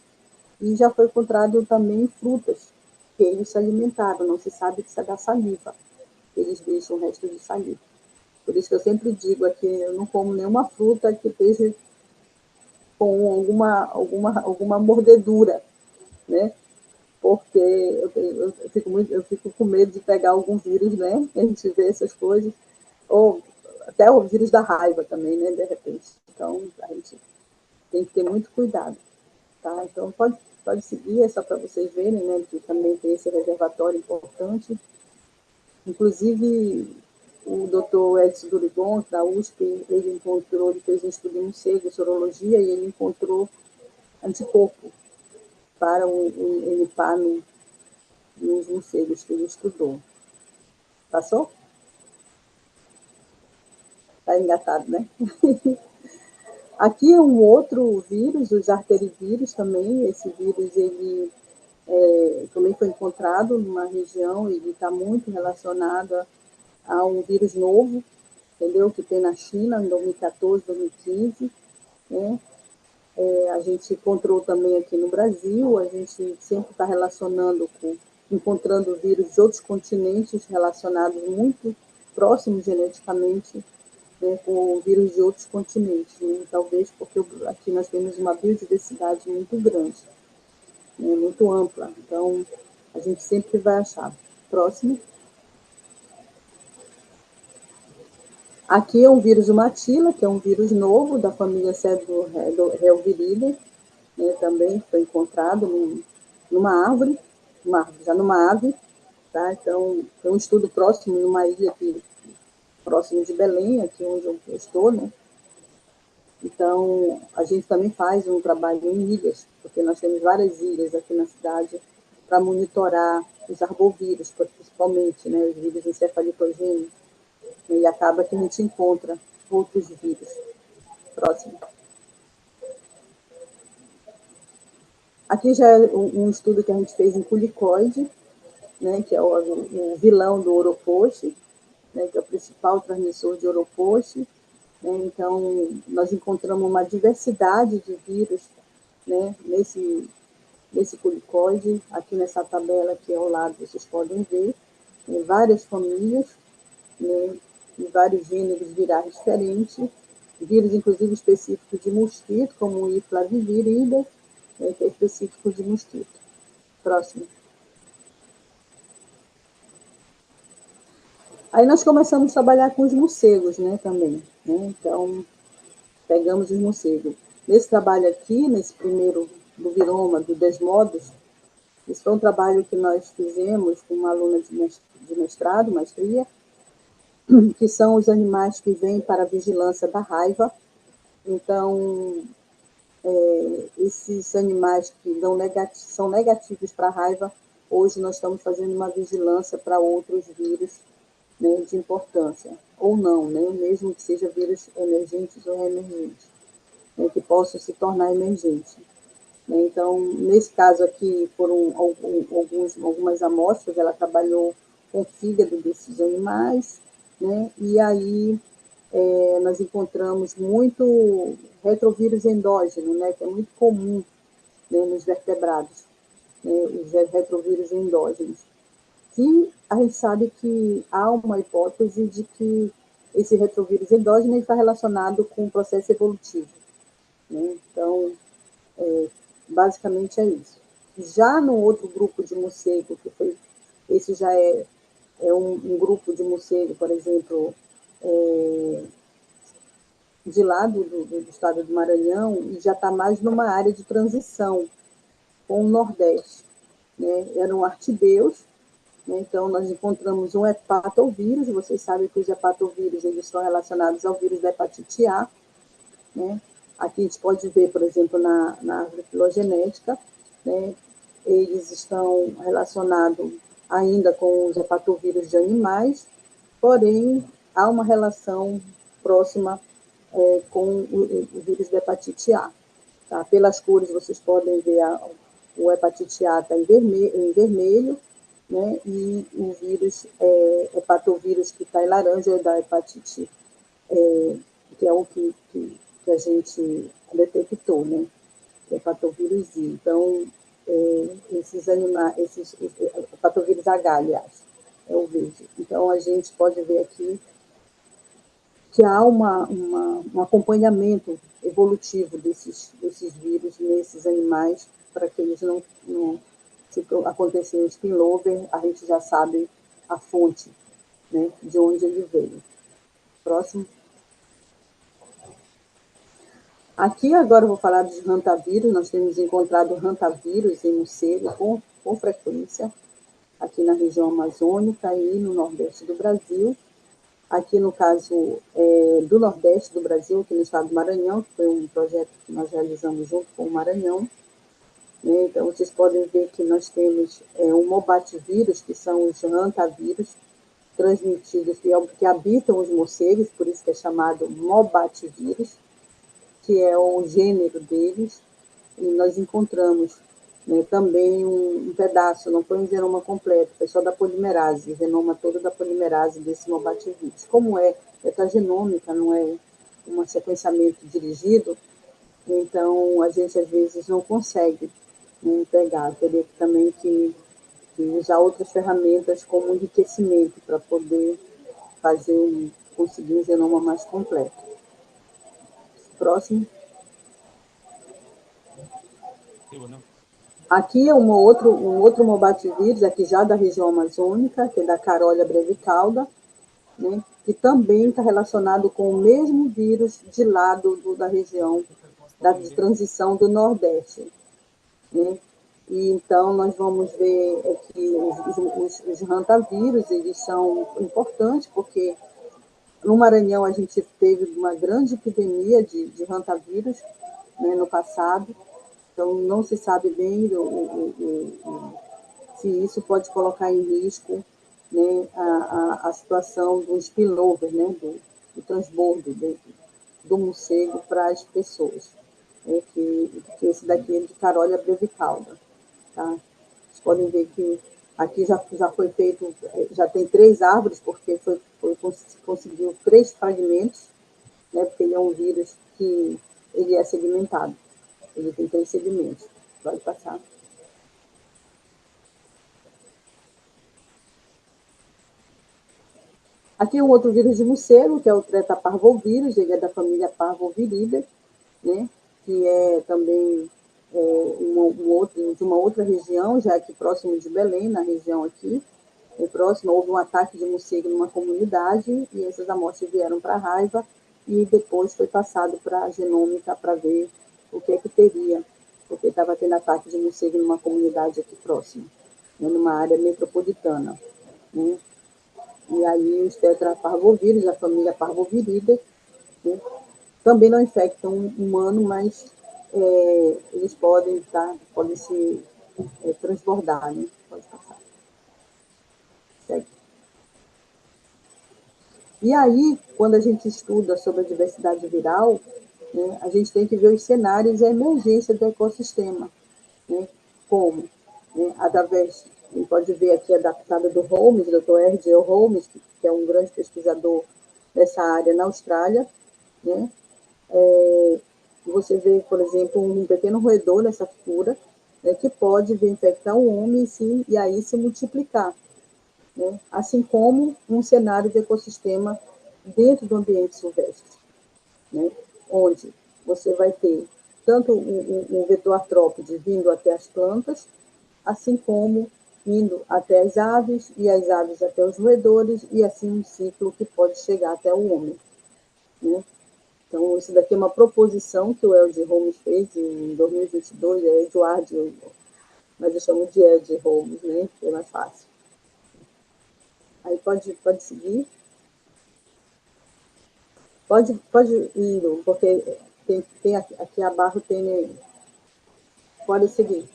S3: e já foi encontrado também em frutas que eles se alimentaram. Não se sabe se é da saliva. Eles deixam o resto de saliva. Por isso que eu sempre digo aqui, eu não como nenhuma fruta que esteja com alguma mordedura, né? Porque eu fico com medo de pegar algum vírus, né? A gente vê essas coisas. Ou até o vírus da raiva também, né? De repente. Então, a gente tem que ter muito cuidado. Tá? Então, pode seguir, é só para vocês verem, né? Que também tem esse reservatório importante. Inclusive, o Dr. Edson Durigon, da USP, ele fez um estudo em morcego, sorologia, e ele encontrou anticorpo para o NPA nos morcegos que ele estudou. Passou? Está engatado, né? Aqui é um outro vírus, os arterivírus também. Esse vírus, ele também foi encontrado numa região, ele está muito relacionado a um vírus novo, entendeu? Que tem na China em 2014, 2015, né? A gente encontrou também aqui no Brasil, a gente sempre está encontrando vírus de outros continentes relacionados muito próximos geneticamente, né, com vírus de outros continentes, né? Talvez porque aqui nós temos uma biodiversidade muito grande, né, muito ampla, então a gente sempre vai achar. Próximo. Aqui é um vírus Matila, que é um vírus novo da família Cedrohelviridae, né, também foi encontrado numa árvore, já numa ave, tá? Então, foi um estudo próximo, numa ilha aqui, próximo de Belém, aqui onde eu estou, né? Então, a gente também faz um trabalho em ilhas, porque nós temos várias ilhas aqui na cidade para monitorar os arbovírus, principalmente, né, os vírus encefalitogênicos. e acaba que a gente encontra outros vírus. Próximo. Aqui já é um estudo que a gente fez em culicoide, né, que é o vilão do Oropost, né, que é o principal transmissor de Oropost. Né, então, nós encontramos uma diversidade de vírus, né, nesse culicoide. Aqui nessa tabela aqui ao lado vocês podem ver, né, várias famílias, né, e vários gêneros virais diferentes, vírus inclusive específicos de mosquito, como o Iflavivir, né, que é específico de mosquito. Próximo. Aí nós começamos a trabalhar com os morcegos, né, também. Né? Então, pegamos os morcegos. Nesse trabalho aqui, nesse primeiro do viroma, do Desmodos, esse foi um trabalho que nós fizemos com uma aluna de mestrado, maestria, que são os animais que vêm para a vigilância da raiva. Então, esses animais que são negativos para a raiva, hoje nós estamos fazendo uma vigilância para outros vírus, né, de importância, ou não, né, mesmo que sejam vírus emergentes ou emergentes, né, que possam se tornar emergentes. Né. Então, nesse caso aqui, foram algumas amostras, ela trabalhou com o fígado desses animais, né, e aí nós encontramos muito retrovírus endógeno, né, que é muito comum, né, nos vertebrados, né, os retrovírus endógenos. E a gente sabe que há uma hipótese de que esse retrovírus endógeno está relacionado com o processo evolutivo. Né? Então, basicamente é isso. Já no outro grupo de morcego, esse já é um grupo de morcego, por exemplo, de lá do estado do Maranhão, e já está mais numa área de transição com o Nordeste. Né? Eram artibeus. Então, nós encontramos um hepatovírus, vocês sabem que os hepatovírus eles estão relacionados ao vírus da hepatite A. Né? Aqui a gente pode ver, por exemplo, na árvore filogenética, né? Eles estão relacionados ainda com os hepatovírus de animais, porém, há uma relação próxima com o vírus da hepatite A. Tá? Pelas cores, vocês podem ver o hepatite A está em vermelho, né? E o vírus, hepatovírus que está em laranja é da hepatite, que é o que a gente detectou, né? Hepatovírus I. Então, esses animais, hepatovírus H, aliás, é o verde. Então, a gente pode ver aqui que há um acompanhamento evolutivo desses vírus nesses animais, para que eles não se acontecer um spillover, a gente já sabe a fonte, né, de onde ele veio. Próximo. Aqui agora eu vou falar dos rantavírus. Nós temos encontrado rantavírus em morcego com frequência, aqui na região amazônica e no nordeste do Brasil. Aqui no caso do nordeste do Brasil, aqui no estado do Maranhão, que foi um projeto que nós realizamos junto com o Maranhão. Né? Então, vocês podem ver que nós temos um mobativírus, que são os rantavírus, transmitidos, que habitam os morcegos, por isso que é chamado mobativírus, que é o gênero deles, e nós encontramos, né, também um pedaço, não foi um genoma completo, foi só da polimerase, o genoma todo da polimerase desse mobativírus. Como é metagenômica, não é um sequenciamento dirigido, então a gente às vezes não consegue, né, pegar, teria também que usar outras ferramentas como enriquecimento para poder conseguir um genoma mais completo. Próximo. Aqui é um outro mobativírus, aqui já da região amazônica, que é da Carolia brevicauda, né, que também está relacionado com o mesmo vírus de lá da região de transição do Nordeste. Né? E então nós vamos ver que os rantavírus eles são importantes, porque no Maranhão a gente teve uma grande epidemia de rantavírus, né, no passado. Então, não se sabe bem se isso pode colocar em risco né, a situação do spillover, né, do transbordo do morcego para as pessoas, né, que esse daqui é de Carolia brevicaula. Tá? Vocês podem ver que aqui já foi feito, já tem 3 árvores, porque conseguiu 3 fragmentos, né, porque ele é um vírus que ele é segmentado, ele tem 3 segmentos. Pode passar. Aqui um outro vírus de morcego, que é o tretaparvovírus, ele é da família Parvoviridae, né, que é também de uma outra região, já aqui próximo de Belém, na região aqui, próximo, houve um ataque de morcego numa comunidade, e essas amostras vieram para a Raiva, e depois foi passado para a genômica para ver o que é que teria, porque estava tendo ataque de morcego numa comunidade aqui próxima, né, numa área metropolitana, né? E aí os tetraparvovírus, a família Parvoviridae, né, também não infectam o humano, mas eles podem se transbordar, né? Pode passar. Segue. E aí, quando a gente estuda sobre a diversidade viral, né, a gente tem que ver os cenários e a emergência do ecossistema, né? Como? Né, através, a gente pode ver aqui a adaptada do Holmes, Dr. R.J. Holmes, que é um grande pesquisador dessa área na Austrália, né? Você vê, por exemplo, um pequeno roedor nessa figura, né, que pode vir infectar o homem e aí se multiplicar, né? Assim como um cenário de ecossistema dentro do ambiente silvestre, né? Onde você vai ter tanto o vetor artrópode vindo até as plantas, assim como indo até as aves, e as aves até os roedores, e assim um ciclo que pode chegar até o homem, né? Então, isso daqui é uma proposição que o L.J. Holmes fez em 2022, é Edward, mas eu chamo de L.J. Holmes, né? Que é mais fácil. Aí pode seguir. Pode ir, porque tem aqui abaixo tem. Pode seguir.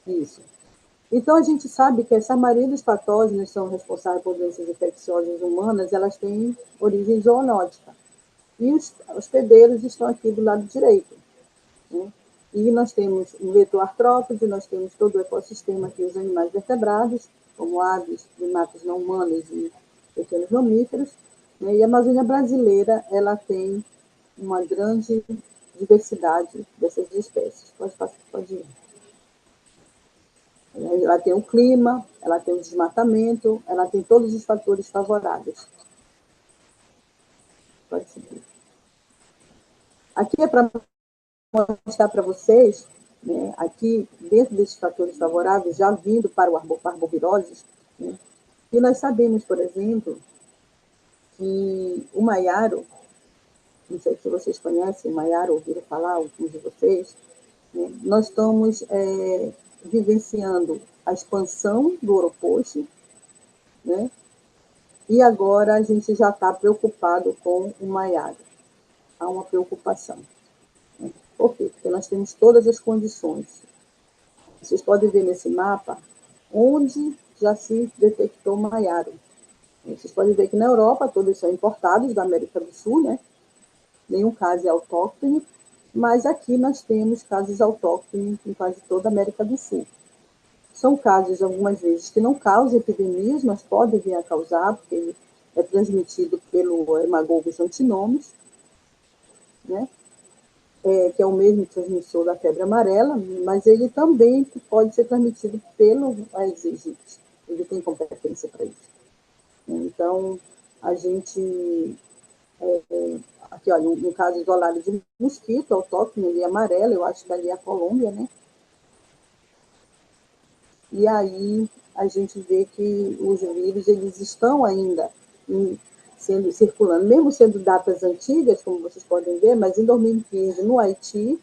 S3: Isso. Então, a gente sabe que essa maioria dos patógenos que são responsáveis por doenças infecciosas humanas, elas têm origem zoonótica. E os hospedeiros estão aqui do lado direito, né? E nós temos o vetor artrópode, nós temos todo o ecossistema aqui, os animais vertebrados, como aves, primatas não humanos e pequenos mamíferos, né? E a Amazônia brasileira, ela tem uma grande diversidade dessas espécies. Pode ir. Ela tem o clima, ela tem o desmatamento, ela tem todos os fatores favoráveis. Pode seguir. Aqui é para mostrar para vocês, né, aqui dentro desses fatores favoráveis, já vindo para o parvoviroses, né, e nós sabemos, por exemplo, que o maiaro, não sei se vocês conhecem o maiaro, ouviram falar, alguns de vocês, né, nós estamos vivenciando a expansão do Oropoche, né, e agora a gente já está preocupado com o maiaro. Há uma preocupação. Por quê? Porque nós temos todas as condições. Vocês podem ver nesse mapa onde já se detectou maiaro. Vocês podem ver que na Europa todos são importados da América do Sul, né? Nenhum caso é autóctone, mas aqui nós temos casos autóctones em quase toda a América do Sul. São casos, algumas vezes, que não causam epidemias, mas podem vir a causar, porque ele é transmitido pelo Haemophilus antinomus, né? Que é o mesmo transmissor da febre amarela, mas ele também pode ser transmitido pelo Aedes aegypti. Ele tem competência para isso. Então, a gente... aqui, olha, um caso isolado de mosquito autóctone, ele é amarelo, eu acho que ali é a Colômbia, né? E aí a gente vê que os vírus, eles estão ainda sendo circulando, mesmo sendo datas antigas, como vocês podem ver, mas em 2015, no Haiti,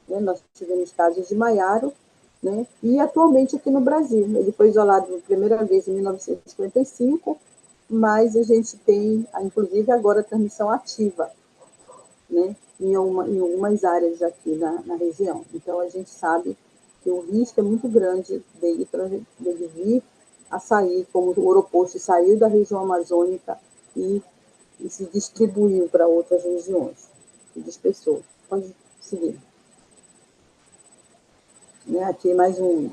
S3: né, nós tivemos casos de maiaro, né, e atualmente aqui no Brasil. Ele foi isolado pela primeira vez em 1955, mas a gente tem, inclusive, agora a transmissão ativa, né, em algumas áreas aqui na região. Então, a gente sabe porque o risco é muito grande dele vir a sair, como o Oropost saiu da região amazônica e se distribuiu para outras regiões, se dispersou. Pode seguir. Aqui mais um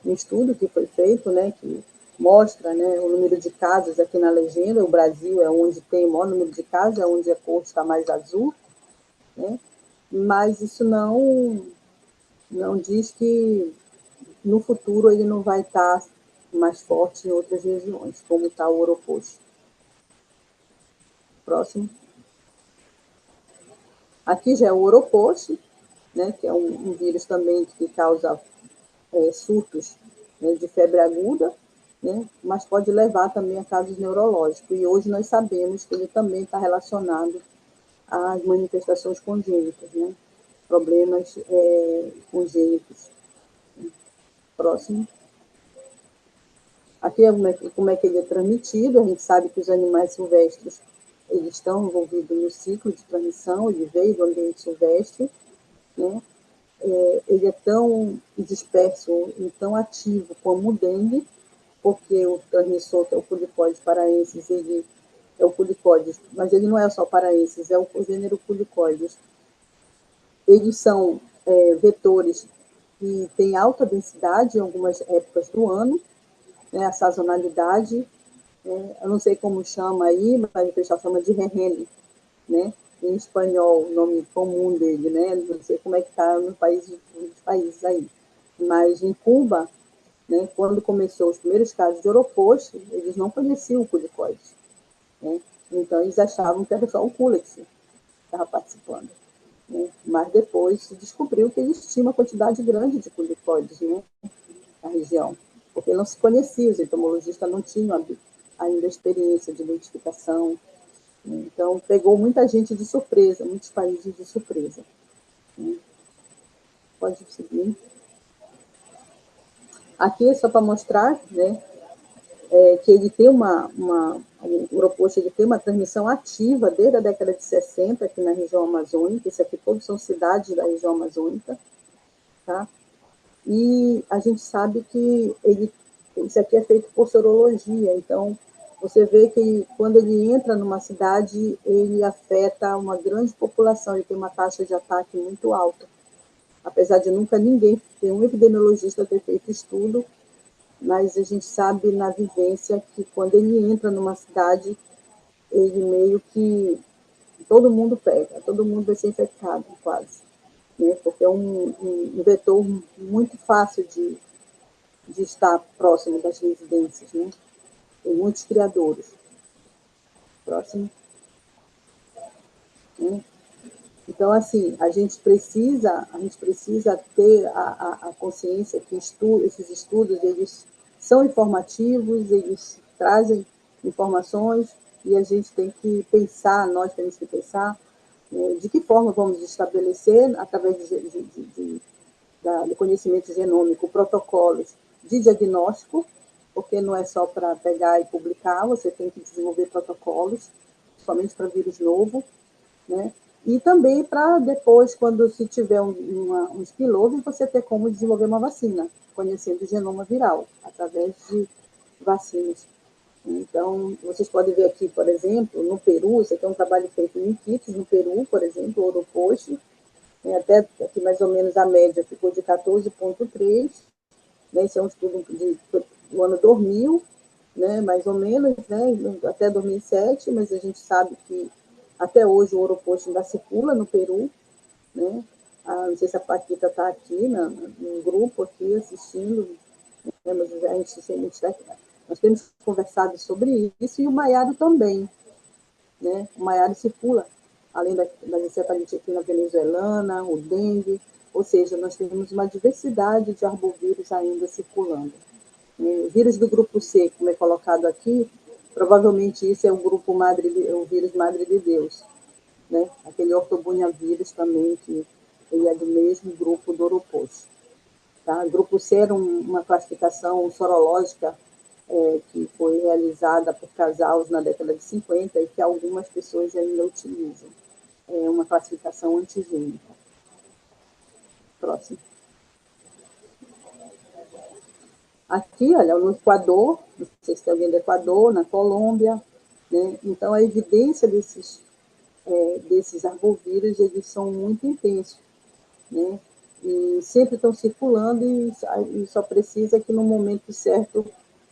S3: estudo que foi feito, que mostra, o número de casos aqui na legenda. O Brasil é onde tem o maior número de casos, é onde a cor está mais azul, mas isso não diz que no futuro ele não vai estar mais forte em outras regiões, como está o Oropost. Próximo. Aqui já é o Oropost, que é um vírus também que causa surtos de febre aguda, mas pode levar também a casos neurológicos. E hoje nós sabemos que ele também está relacionado às manifestações congênitas, problemas congênitos. Próximo. Aqui é como é que ele é transmitido. A gente sabe que os animais silvestres eles estão envolvidos no ciclo de transmissão, ele veio do ambiente silvestre, ele é tão disperso e tão ativo como o dengue, porque o transmissor, que é o Culicoides paraensis, ele é o Culicoides, mas ele não é só paraensis, é o gênero Culicoides. Eles são vetores que têm alta densidade em algumas épocas do ano, a sazonalidade, eu não sei como chama aí, mas o pessoal chama de rehene, em espanhol, o nome comum dele, não sei como é que está nos países aí. Mas em Cuba, quando começou os primeiros casos de Oropost, eles não conheciam o Culicoides. Então, eles achavam que era só o Culex que estava participando. Mas depois se descobriu que existia uma quantidade grande de Culicoides na região, porque não se conhecia, os entomologistas não tinham ainda experiência de identificação. Então, pegou muita gente de surpresa, muitos países de surpresa. Pode seguir. Aqui é só para mostrar, que ele tem o Oropost ele tem uma transmissão ativa desde a década de 60 aqui na região amazônica. Isso aqui todos são cidades da região amazônica, tá? E a gente sabe que isso aqui é feito por sorologia, então você vê que quando ele entra numa cidade, ele afeta uma grande população, ele tem uma taxa de ataque muito alta. Apesar de nunca nenhum epidemiologista ter feito estudo, mas a gente sabe na vivência que quando ele entra numa cidade, ele meio que todo mundo pega, todo mundo vai ser infectado quase, porque é um vetor muito fácil de estar próximo das residências, Tem muitos criadores. Próximo. Então, assim, a gente precisa ter a consciência que esses estudos, eles são informativos, eles trazem informações e a gente tem que pensar, nós temos que pensar de que forma vamos estabelecer, através do conhecimento genômico, protocolos de diagnóstico, porque não é só para pegar e publicar, você tem que desenvolver protocolos, somente para vírus novo, e também para depois, quando se tiver um spillover, você ter como desenvolver uma vacina, conhecendo o genoma viral, através de vacinas. Então, vocês podem ver aqui, por exemplo, no Peru, isso aqui é um trabalho feito em Iquitos, no Peru, por exemplo, o Oropost, até aqui mais ou menos a média ficou de 14,3, esse é um estudo do ano 2000, mais ou menos, até 2007, mas a gente sabe que até hoje o Oropost ainda circula no Peru, não sei se a Paquita está aqui no grupo aqui assistindo, mas nós temos conversado sobre isso, e o Maiaro também, o Maiaro circula, além da encefalite equina venezuelana, o dengue, ou seja, nós temos uma diversidade de arbovírus ainda circulando. O vírus do grupo C, como é colocado aqui, provavelmente isso é o vírus Madre de Deus, aquele ortobuniavírus também, que ele é do mesmo grupo do Oropost. Tá? O grupo C era uma classificação sorológica que foi realizada por Casals na década de 50 e que algumas pessoas ainda utilizam. É uma classificação antigênica. Próximo. Aqui, olha, no Equador, não sei se tem alguém do Equador, na Colômbia, né? Então, a evidência desses arbovírus, eles são muito intensos, né? E sempre estão circulando e só precisa que no momento certo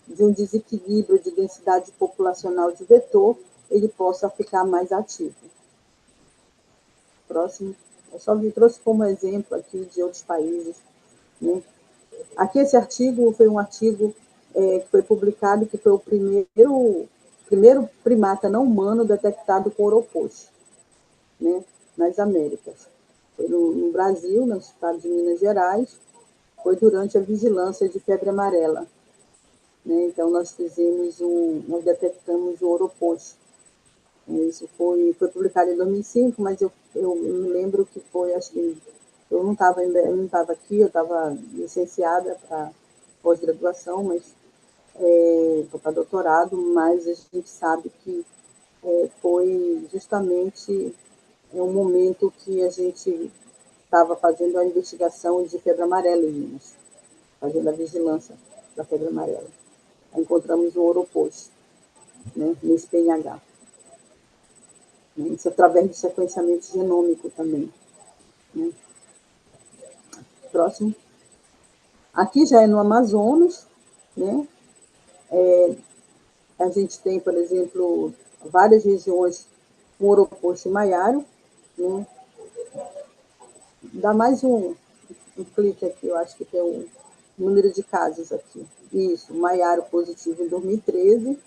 S3: de um desequilíbrio de densidade populacional de vetor, ele possa ficar mais ativo. Próximo. Eu só trouxe como exemplo aqui de outros países, né? Aqui esse artigo foi um artigo que foi publicado, que foi o primeiro primata não humano detectado com Oropox, né, nas Américas. Foi no Brasil, no estado de Minas Gerais, foi durante a vigilância de febre amarela. Né? Então, nós detectamos o Oropox. Isso foi publicado em 2005, mas eu me lembro que foi, acho que eu não estava aqui, eu estava licenciada para pós-graduação, mas para doutorado, mas a gente sabe que foi justamente um momento que a gente estava fazendo a investigação de febre amarela em Minas, fazendo a vigilância da febre amarela. Aí encontramos o Oropox, né, nesse PNH. Isso através de sequenciamento genômico também. Né? Próximo. Aqui já é no Amazonas, né? A gente tem, por exemplo, várias regiões com Oropox maiaro, né? Dá mais um clique aqui, eu acho que tem um número de casos aqui. Isso, maiaro positivo em 2013,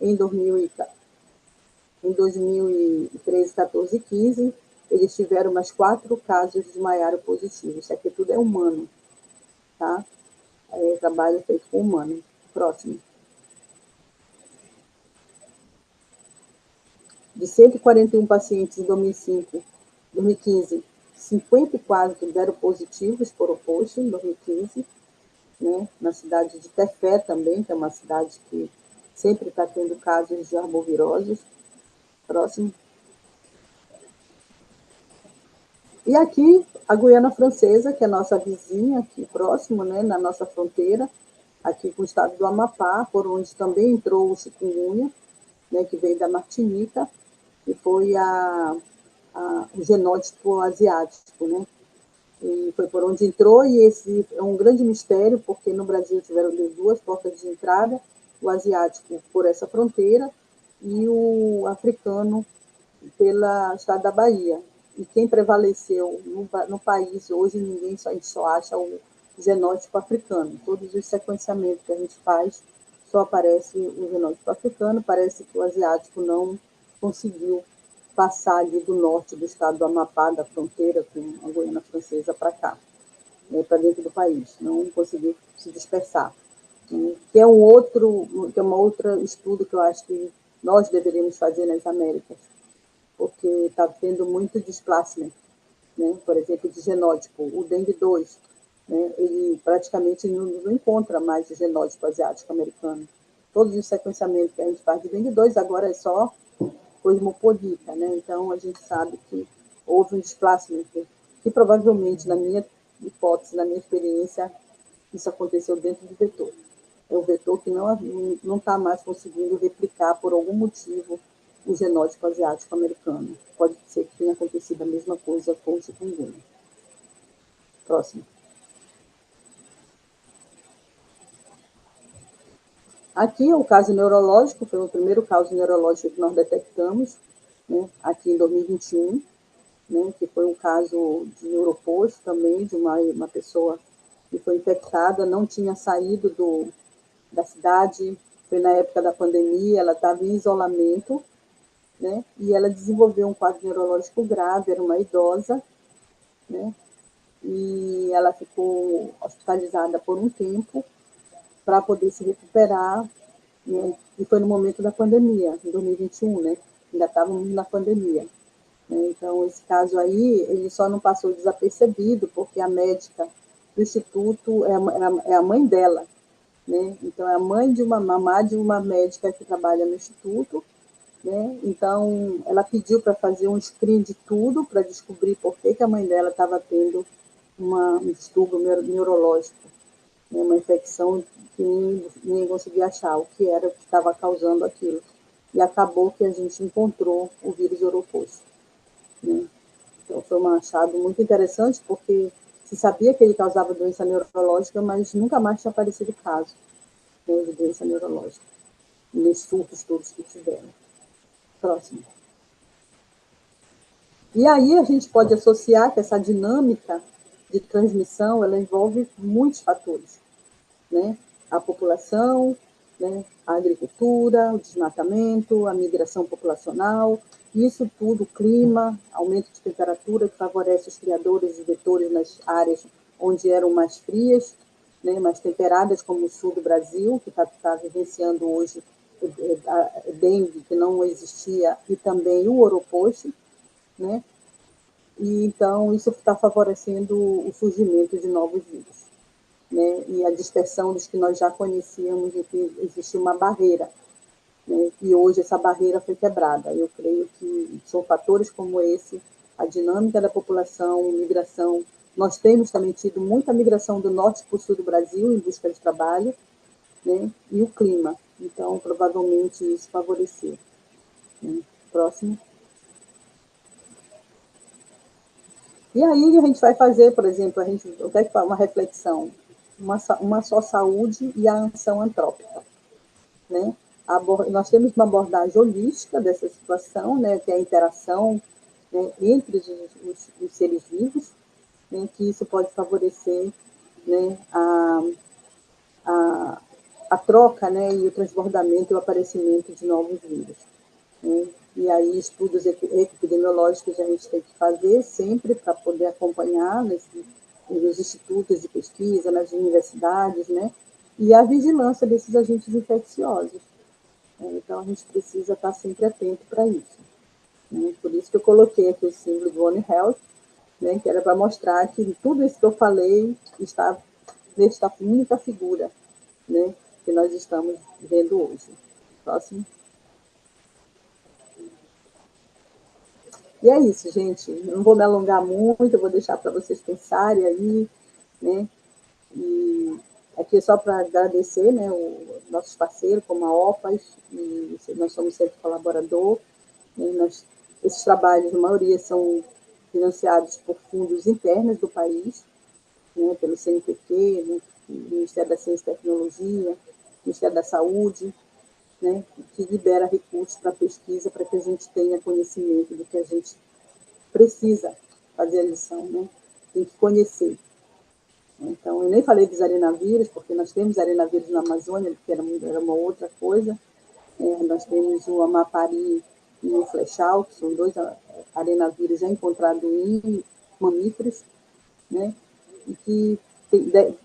S3: em 2013, 14 e 15, eles tiveram mais 4 casos de maiaro positivo. Isso aqui tudo é humano, tá? Trabalho feito com humano. Próximo. De 141 pacientes em 2015, 54 deram positivos por oposto em 2015, né? Na cidade de Tefé também, que é uma cidade que sempre está tendo casos de arboviroses. Próximo. E aqui, a Guiana Francesa, que é nossa vizinha, aqui próximo, né, na nossa fronteira, aqui com o estado do Amapá, por onde também entrou o chikungunya, né, que veio da Martinica, e foi o genótipo asiático, né? E foi por onde entrou, e esse é um grande mistério, porque no Brasil tiveram 2 portas de entrada, o asiático por essa fronteira e o africano pelo estado da Bahia. E quem prevaleceu no país hoje, a gente só acha o genótipo africano. Todos os sequenciamentos que a gente faz, só aparece o genótipo africano, parece que o asiático não conseguiu passar ali do norte do estado do Amapá, da fronteira com a Guiana Francesa, para cá, né, para dentro do país. Não conseguiu se dispersar. Que é um outro estudo que eu acho que nós deveríamos fazer nas Américas, porque está tendo muito displacement, né? Por exemplo, de genótipo. O dengue 2, né? Ele praticamente não encontra mais o genótipo asiático-americano. Todos os sequenciamentos que a gente faz de dengue 2 agora é só cosmopolita, né? Então, a gente sabe que houve um displacement, que provavelmente, na minha hipótese, na minha experiência, isso aconteceu dentro do vetor. É o vetor que não está mais conseguindo replicar, por algum motivo, o genótipo asiático-americano. Pode ser que tenha acontecido a mesma coisa com o chikungunya. Próximo. Aqui é o caso neurológico, foi o primeiro caso neurológico que nós detectamos, né, aqui em 2021, né, que foi um caso de neuroposto também, de uma pessoa que foi infectada, não tinha saído da cidade, foi na época da pandemia, ela estava em isolamento, né, e ela desenvolveu um quadro neurológico grave, era uma idosa, né, e ela ficou hospitalizada por um tempo para poder se recuperar, né, e foi no momento da pandemia, em 2021, né, ainda estávamos na pandemia. Né, então, esse caso aí, ele só não passou desapercebido, porque a médica do instituto é a mãe dela, né, então é a mãe de uma mamá de uma médica que trabalha no instituto, né, então ela pediu para fazer um screen de tudo, para descobrir por que a mãe dela estava tendo um distúrbio neurológico, né, uma infecção que ninguém conseguia achar o que era que estava causando aquilo. E acabou que a gente encontrou o vírus Oropouche, né? Então, foi um achado muito interessante, porque se sabia que ele causava doença neurológica, mas nunca mais tinha aparecido caso, né, de doença neurológica, nos surtos todos que tiveram. Próximo. E aí a gente pode associar que essa dinâmica de transmissão, ela envolve muitos fatores, né? A população, né? A agricultura, o desmatamento, a migração populacional, isso tudo, o clima, aumento de temperatura que favorece os criadores e vetores nas áreas onde eram mais frias, né? Mais temperadas, como o sul do Brasil, que está vivenciando hoje a dengue, que não existia, e também o Oropouche, né? E então isso está favorecendo o surgimento de novos vírus, né? E a dispersão dos que nós já conhecíamos, e que existe uma barreira, né? E hoje essa barreira foi quebrada. Eu creio que são fatores como esse, a dinâmica da população, migração. Nós temos também tido muita migração do norte para o sul do Brasil em busca de trabalho, né? E o clima. Então, provavelmente isso favoreceu, né? Próximo. E aí a gente vai fazer, por exemplo, eu quero fazer uma reflexão, uma só saúde e a ação antrópica, né? Nós temos uma abordagem holística dessa situação, né, que é a interação, né, entre os seres vivos, né, que isso pode favorecer, né, a troca, né, e o transbordamento e o aparecimento de novos vírus, né? E aí estudos epidemiológicos a gente tem que fazer sempre para poder acompanhar nos institutos de pesquisa, nas universidades, né? E a vigilância desses agentes infecciosos. Então, a gente precisa estar sempre atento para isso, né? Por isso que eu coloquei aqui o símbolo do One Health, né? Que era para mostrar que tudo isso que eu falei está nesta única figura, né? Que nós estamos vendo hoje. Próximo. E é isso, gente. Eu não vou me alongar muito, eu vou deixar para vocês pensarem aí, né? E aqui é só para agradecer, né, os nossos parceiros, como a OPAS, e nós somos sempre colaborador. Né? Esses trabalhos, a maioria, são financiados por fundos internos do país, né, pelo CNPq, né, Ministério da Ciência e Tecnologia, Ministério da Saúde, né, que libera recursos para pesquisa, para que a gente tenha conhecimento do que a gente precisa fazer a lição, né? Tem que conhecer. Então, eu nem falei dos arenavírus, porque nós temos arenavírus na Amazônia, que era uma outra coisa. Nós temos o Amapari e o Flechal, que são dois arenavírus já encontrados em mamíferos, né? E que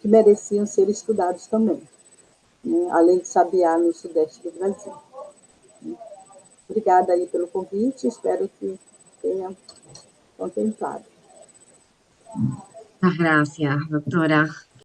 S3: mereciam ser estudados também, né? Além de sabiá no sudeste do Brasil. Obrigada aí pelo convite, espero que tenha contemplado.
S1: Muchas gracias, doctora.